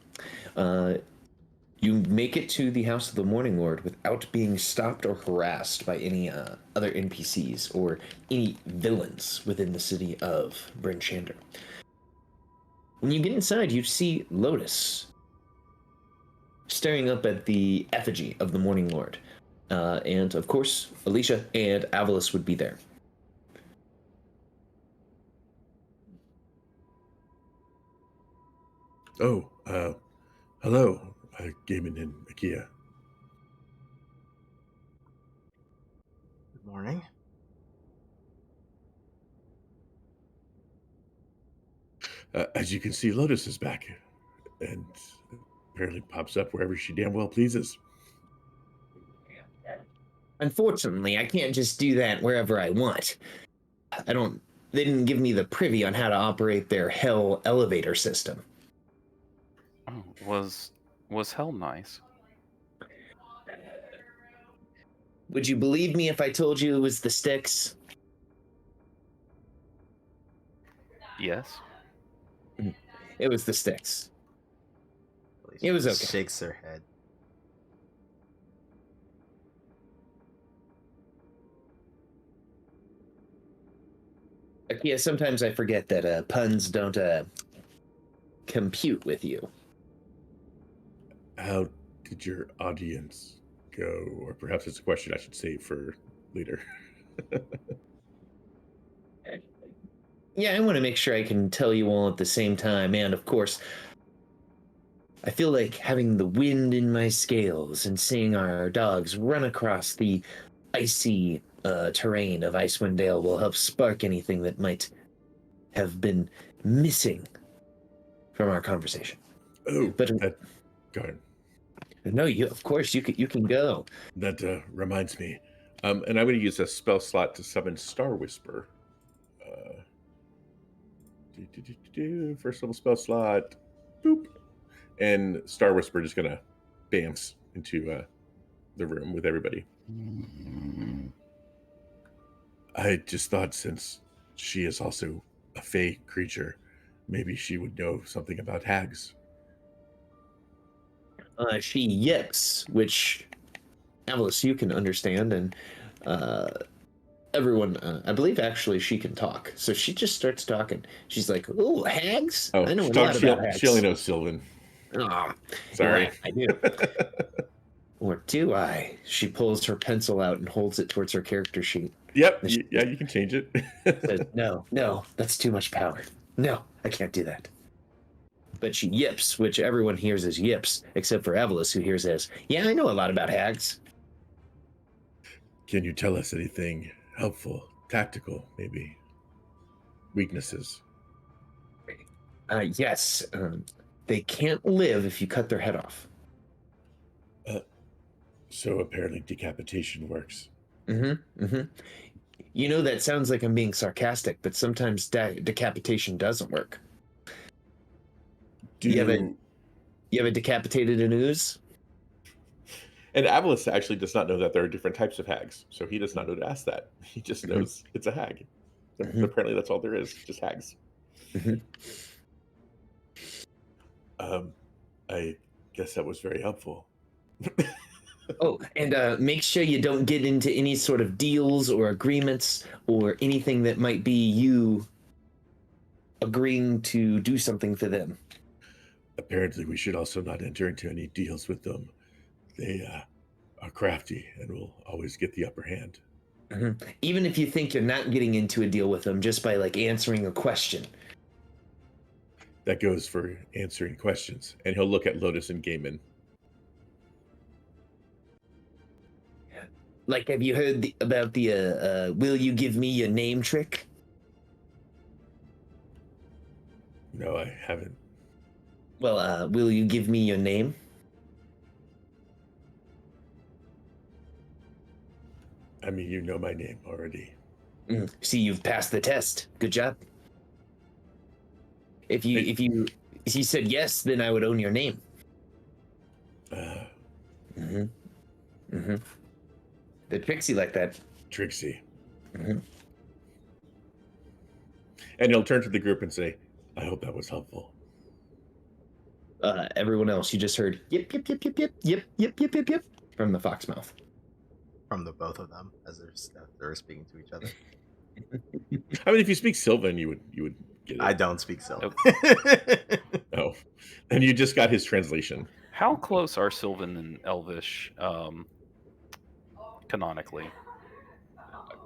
Speaker 3: You make it to the House of the Morning Lord without being stopped or harassed by any other NPCs or any villains within the city of Bryn Shander. When you get inside, you see Lotus staring up at the effigy of the Morning Lord. And, of course, Alicia and Avalis would be there.
Speaker 2: Oh, hello, Gaiman and Akia.
Speaker 5: Good morning.
Speaker 2: As you can see, Lotus is back, and apparently pops up wherever she damn well pleases.
Speaker 3: Unfortunately, I can't just do that wherever I want. They didn't give me the privy on how to operate their hell elevator system.
Speaker 4: Oh, was hell nice?
Speaker 3: Would you believe me if I told you it was the sticks?
Speaker 4: Yes.
Speaker 3: It was the sticks.
Speaker 5: Alicia
Speaker 3: It was
Speaker 5: just
Speaker 3: okay.
Speaker 5: Shakes her head.
Speaker 3: Yeah, sometimes I forget that puns don't compute with you.
Speaker 2: How did your audience go? Or perhaps it's a question I should save for later.
Speaker 3: Yeah, I want to make sure I can tell you all at the same time, and of course, I feel like having the wind in my scales and seeing our dogs run across the icy terrain of Icewind Dale will help spark anything that might have been missing from our conversation.
Speaker 2: Oh,
Speaker 3: But
Speaker 2: go ahead.
Speaker 3: no, of course you can go.
Speaker 2: That reminds me. And I'm going to use a spell slot to summon Star Whisper. First level spell slot. Boop. And Star Whisper is going to bounce into the room with everybody. I just thought since she is also a fey creature, maybe she would know something about hags.
Speaker 3: She yips, which Avalis, you can understand, and everyone, I believe actually she can talk. So she just starts talking. She's like, "Ooh, hags!
Speaker 2: Oh,
Speaker 3: I know a lot about hags."
Speaker 2: She only knows Sylvan.
Speaker 3: Oh,
Speaker 2: Sorry.
Speaker 3: I do. Or do I? She pulls her pencil out and holds it towards her character sheet.
Speaker 2: Yep. Yeah, you can change it.
Speaker 3: Says, no, that's too much power. No, I can't do that. But she yips, which everyone hears as yips, except for Avalis, who hears as, "Yeah, I know a lot about hags."
Speaker 2: Can you tell us anything helpful Tactical, maybe. Weaknesses.
Speaker 3: Yes. They can't live if you cut their head off.
Speaker 2: So apparently decapitation works.
Speaker 3: Mm-hmm. Mm-hmm. You know, that sounds like I'm being sarcastic, but sometimes decapitation doesn't work.
Speaker 2: Do
Speaker 3: You ever decapitated an ooze?
Speaker 2: And Avalis actually does not know that there are different types of hags, so he does not know to ask that. He just knows it's a hag. Apparently, that's all there is, just hags. I guess that was very helpful.
Speaker 3: Oh, and make sure you don't get into any sort of deals or agreements or anything that might be you agreeing to do something for them.
Speaker 2: Apparently, we should also not enter into any deals with them. They are crafty and will always get the upper hand.
Speaker 3: Even if you think you're not getting into a deal with them just by like answering a question.
Speaker 2: That goes for answering questions. And he'll look at Lotus and Gaiman.
Speaker 3: Like, have you heard about the will you give me your name trick?
Speaker 2: No, I haven't.
Speaker 3: Well, will you give me your name?
Speaker 2: I mean, you know my name already.
Speaker 3: See, you've passed the test. Good job. If you said yes, then I would own your name. They're tricksy like that.
Speaker 2: Trixie. And he'll turn to the group and say, I hope that was helpful.
Speaker 3: Everyone else, you just heard yip, yip, yip, yip, yip, yip, yip, yip, yip, yip, from the fox mouth.
Speaker 5: From the both of them as they're speaking to each other.
Speaker 2: I mean, if you speak Sylvan, you would get it.
Speaker 5: I don't speak Sylvan.
Speaker 2: Oh, and you just got his translation.
Speaker 4: How close are Sylvan and Elvish canonically?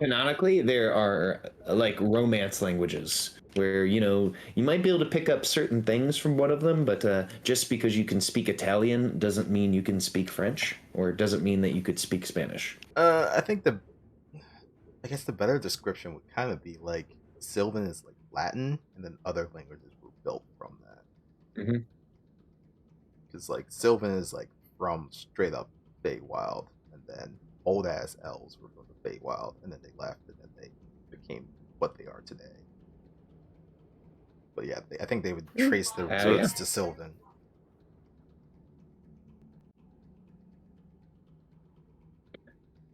Speaker 3: Canonically, there are like romance languages where, you know, you might be able to pick up certain things from one of them, but just because you can speak Italian doesn't mean you can speak French, or it doesn't mean that you could speak Spanish.
Speaker 5: I guess the better description would kind of be like Sylvan is like Latin, and then other languages were built from that. Because like Sylvan is like from straight up Feywild, and then old ass elves were from the Feywild, and then they left, and then they became what they are today. But yeah, I think they would trace their roots to Sylvan.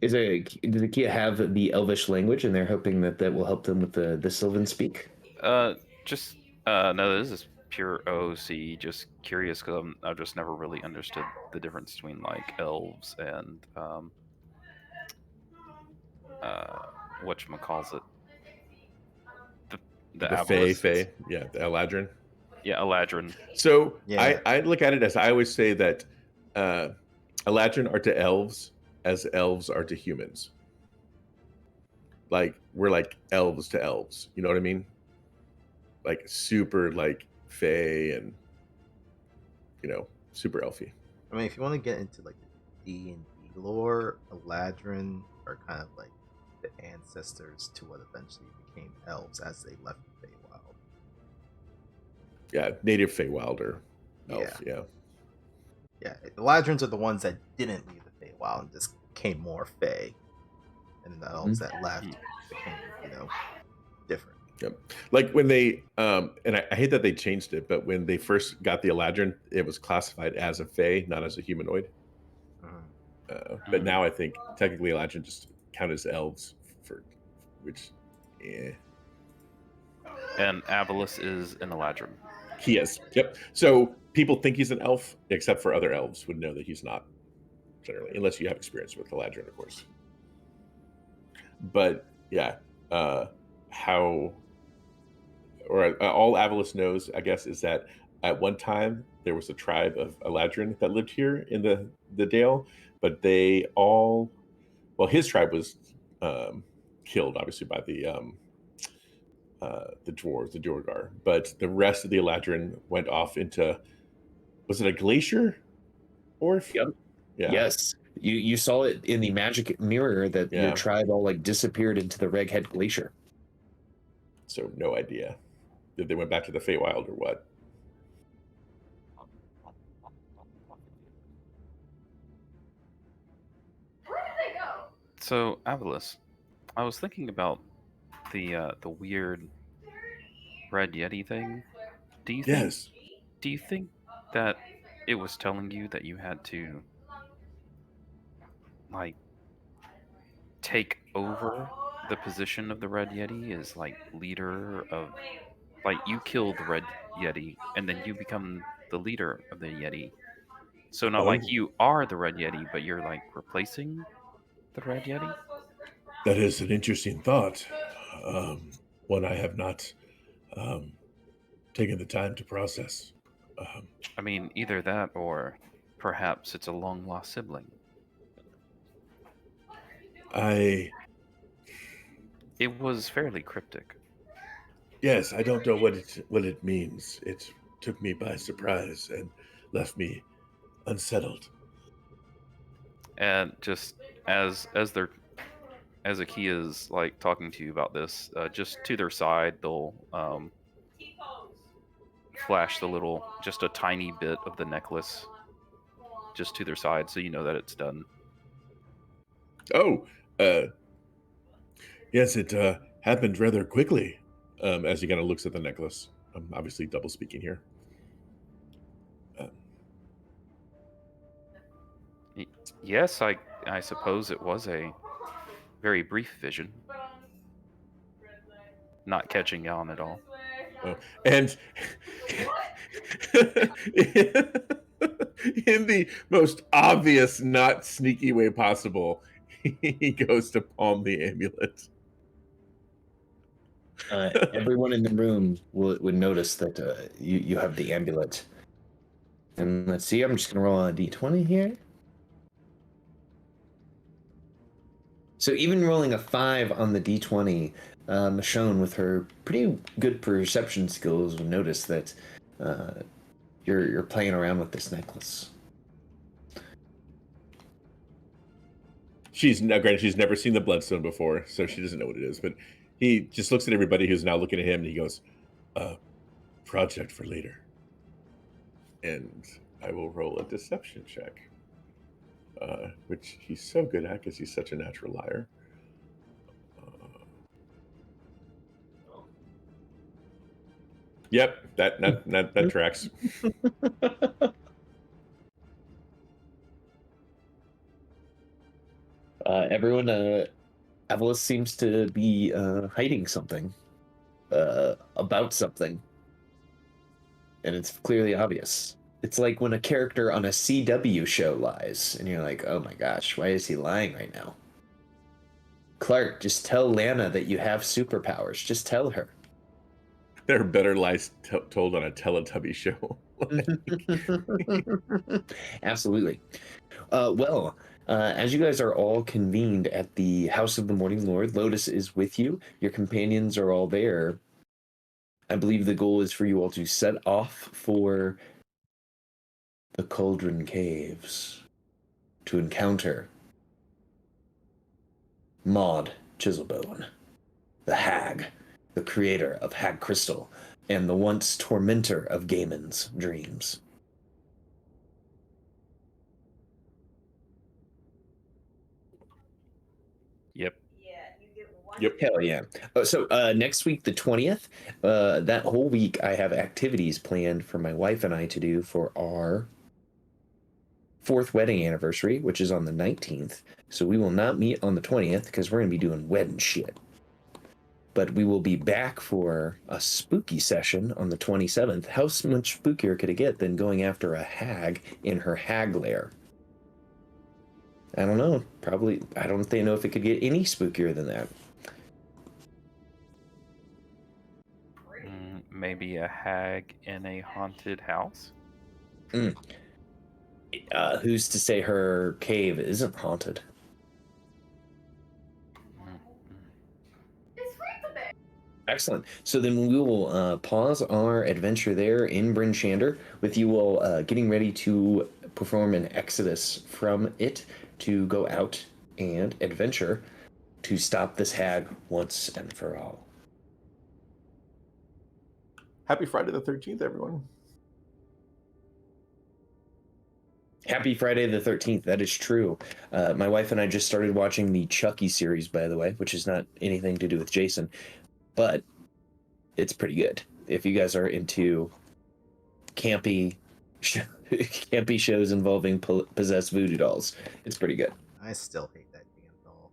Speaker 3: Does the Kia have the Elvish language, and they're hoping that will help them with the Sylvan speak?
Speaker 4: No, this is pure OC. Just curious because I've just never really understood the difference between like elves and whatchamacallit, the
Speaker 2: Fae, yeah, the Eladrin.
Speaker 4: Yeah, Eladrin.
Speaker 2: So
Speaker 5: yeah.
Speaker 2: I look at it as I always say that Eladrin are to elves as elves are to humans. Like we're like elves to elves. You know what I mean? Like super like Fae and super elfy.
Speaker 5: I mean, if you want to get into like D&D lore, Eladrin are kind of like the ancestors to what eventually became elves as they left the Feywild.
Speaker 2: Yeah, native Feywild or elf. Yeah.
Speaker 5: Eladrins are the ones that didn't leave the Feywild and just became more Fey, and the elves that left became, different.
Speaker 2: Yep. Like when they and I hate that they changed it, but when they first got the Eladrin, it was classified as a Fae, not as a humanoid. But now I think technically Eladrin just count as elves
Speaker 4: And Avalis is an Eladrin.
Speaker 2: He is. Yep. So people think he's an elf, except for other elves would know that he's not, generally, unless you have experience with Eladrin, of course. But yeah, all Avalis knows, I guess, is that at one time there was a tribe of Eladrin that lived here in the Dale, but his tribe was killed, obviously, by the dwarves, the Duergar, but the rest of the Eladrin went off into, was it a glacier? Orf?
Speaker 3: Yep.
Speaker 2: Yeah.
Speaker 3: Yes. You saw it in the magic mirror that
Speaker 2: Yeah.
Speaker 3: your tribe all like disappeared into the Reghed Glacier.
Speaker 2: So no idea if they went back to the Feywild or what.
Speaker 4: So, Avalis, I was thinking about the weird red yeti thing. Do you think
Speaker 2: Yes.
Speaker 4: do you think that it was telling you that you had to like take over the position of the red yeti as like leader of, like, you kill the red yeti and then you become the leader of the yeti? So not like
Speaker 2: Oh.
Speaker 4: you are the red yeti, but you're like replacing the red yeti?
Speaker 2: That is an interesting thought. One I have not taken the time to process.
Speaker 4: I mean, either that or perhaps it's a long lost sibling.
Speaker 2: It
Speaker 4: was fairly cryptic.
Speaker 2: Yes, I don't know what it means. It took me by surprise and left me unsettled.
Speaker 4: And just as Akia's like talking to you about this, just to their side, they'll flash just a tiny bit of the necklace just to their side, so you know that it's done.
Speaker 2: Oh, yes, it happened rather quickly. As he kind of looks at the necklace, I'm obviously double speaking here.
Speaker 4: Yes, I suppose it was a very brief vision. Not catching on at all.
Speaker 2: Oh, and in the most obvious, not sneaky way possible, he goes to palm the amulet.
Speaker 3: Everyone in the room would notice that you have the amulet. And let's see, I'm just going to roll on a d20 here. So even rolling a 5 on the d20, Michonne, with her pretty good perception skills, would notice that you're playing around with this necklace.
Speaker 2: She's never seen the bloodstone before, so she doesn't know what it is. But he just looks at everybody who's now looking at him, and he goes, "Project for later." And I will roll a deception check, which he's so good at because he's such a natural liar. Yep, that tracks.
Speaker 3: Everyone, Avalis seems to be hiding something about something, and it's clearly obvious. It's like when a character on a CW show lies, and you're like, "Oh my gosh, why is he lying right now?" Clark, just tell Lana that you have superpowers. Just tell her.
Speaker 2: There are better lies told on a Teletubby show.
Speaker 3: Absolutely. Well, as you guys are all convened at the House of the Morning Lord, Lotus is with you. Your companions are all there. I believe the goal is for you all to set off for the Cauldron Caves to encounter Maud Chiselbone, the Hag, the creator of Hag Crystal, and the once tormentor of Gaiman's dreams.
Speaker 4: Yep.
Speaker 2: Yep.
Speaker 3: Hell yeah. So next week, the 20th, that whole week, I have activities planned for my wife and I to do for our 4th wedding anniversary, which is on the 19th. So we will not meet on the 20th because we're going to be doing wedding shit. But we will be back for a spooky session on the 27th. How much spookier could it get than going after a hag in her hag lair? I don't know. Probably, I don't think know if it could get any spookier than that.
Speaker 4: Maybe a hag in a haunted house?
Speaker 3: Who's to say her cave isn't haunted? Excellent. So then we will pause our adventure there in Bryn Shander with you all getting ready to perform an exodus from it to go out and adventure to stop this hag once and for all.
Speaker 2: Happy Friday the 13th, everyone.
Speaker 3: Happy Friday the 13th. That is true. My wife and I just started watching the Chucky series, by the way, which is not anything to do with Jason, but it's pretty good. If you guys are into campy shows involving possessed voodoo dolls, it's pretty good.
Speaker 5: I still hate that damn doll.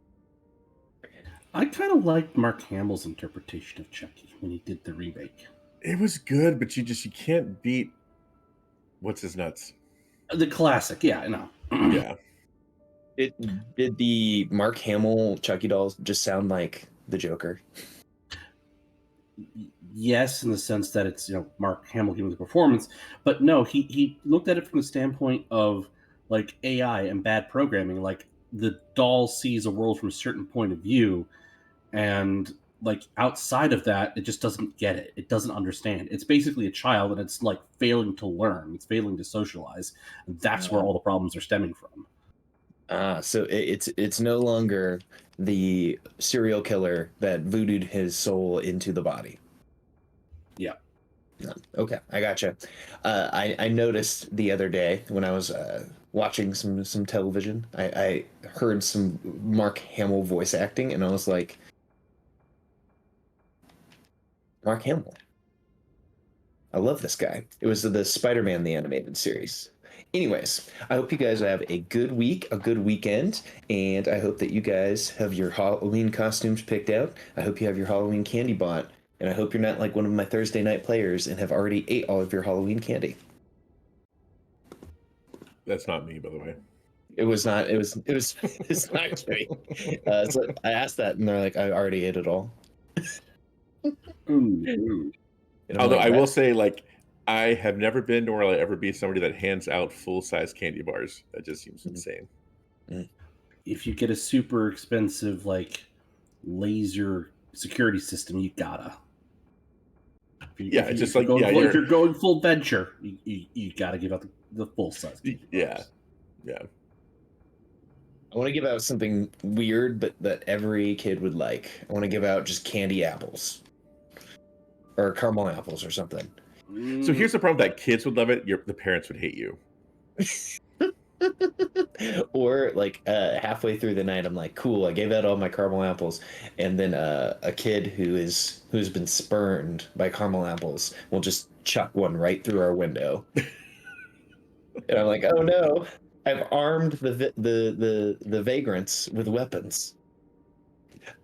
Speaker 6: I kind of liked Mark Hamill's interpretation of Chucky when he did the remake.
Speaker 2: It was good, but you can't beat what's his nuts.
Speaker 6: The classic, yeah, I know.
Speaker 2: Yeah.
Speaker 3: Did the Mark Hamill Chucky dolls just sound like the Joker?
Speaker 6: Yes, in the sense that it's Mark Hamill giving the performance, but no, he looked at it from the standpoint of like AI and bad programming. Like the doll sees a world from a certain point of view, and like outside of that, it just doesn't get it. It doesn't understand. It's basically a child, and it's like failing to learn. It's failing to socialize. And that's where all the problems are stemming from.
Speaker 3: So it's no longer the serial killer that voodooed his soul into the body.
Speaker 6: Yeah.
Speaker 3: No. Okay, I gotcha. I noticed the other day when I was watching some television, I heard some Mark Hamill voice acting, and I was like, Mark Hamill. I love this guy. It was the Spider-Man the animated series. Anyways, I hope you guys have a good week, a good weekend, and I hope that you guys have your Halloween costumes picked out. I hope you have your Halloween candy bought, and I hope you're not like one of my Thursday night players and have already ate all of your Halloween candy.
Speaker 2: That's not me, by the way.
Speaker 3: It was not. It's not kidding. So I asked that, and they're like, "I already ate it all."
Speaker 6: Ooh.
Speaker 2: Although I will say, like, I have never been, nor will I ever be somebody that hands out full-size candy bars. That just seems insane.
Speaker 6: If you get a super expensive like laser security system, you gotta. If you're going full venture, you gotta give out the full size.
Speaker 2: Yeah.
Speaker 3: I want to give out something weird, but that every kid would like. I want to give out just candy apples. Or caramel apples or something.
Speaker 2: So here's the problem: that kids would love it. The parents would hate you.
Speaker 3: Or like halfway through the night, I'm like, cool, I gave out all my caramel apples, and then a kid who's been spurned by caramel apples will just chuck one right through our window. And I'm like, oh no, I've armed the vagrants with weapons.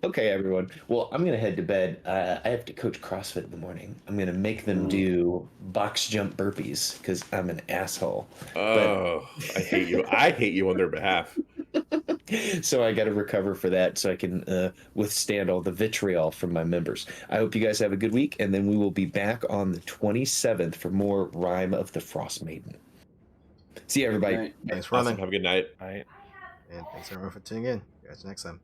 Speaker 3: Okay, everyone. Well, I'm gonna head to bed. I have to coach CrossFit in the morning. I'm gonna make them do box jump burpees because I'm an asshole.
Speaker 2: Oh, I hate you. I hate you on their behalf.
Speaker 3: So I got to recover for that so I can withstand all the vitriol from my members. I hope you guys have a good week, and then we will be back on the 27th for more Rime of the Frostmaiden. See you, everybody.
Speaker 5: Thanks for running.
Speaker 2: Have a good night.
Speaker 4: Right.
Speaker 5: And thanks everyone for tuning in. See you guys next time.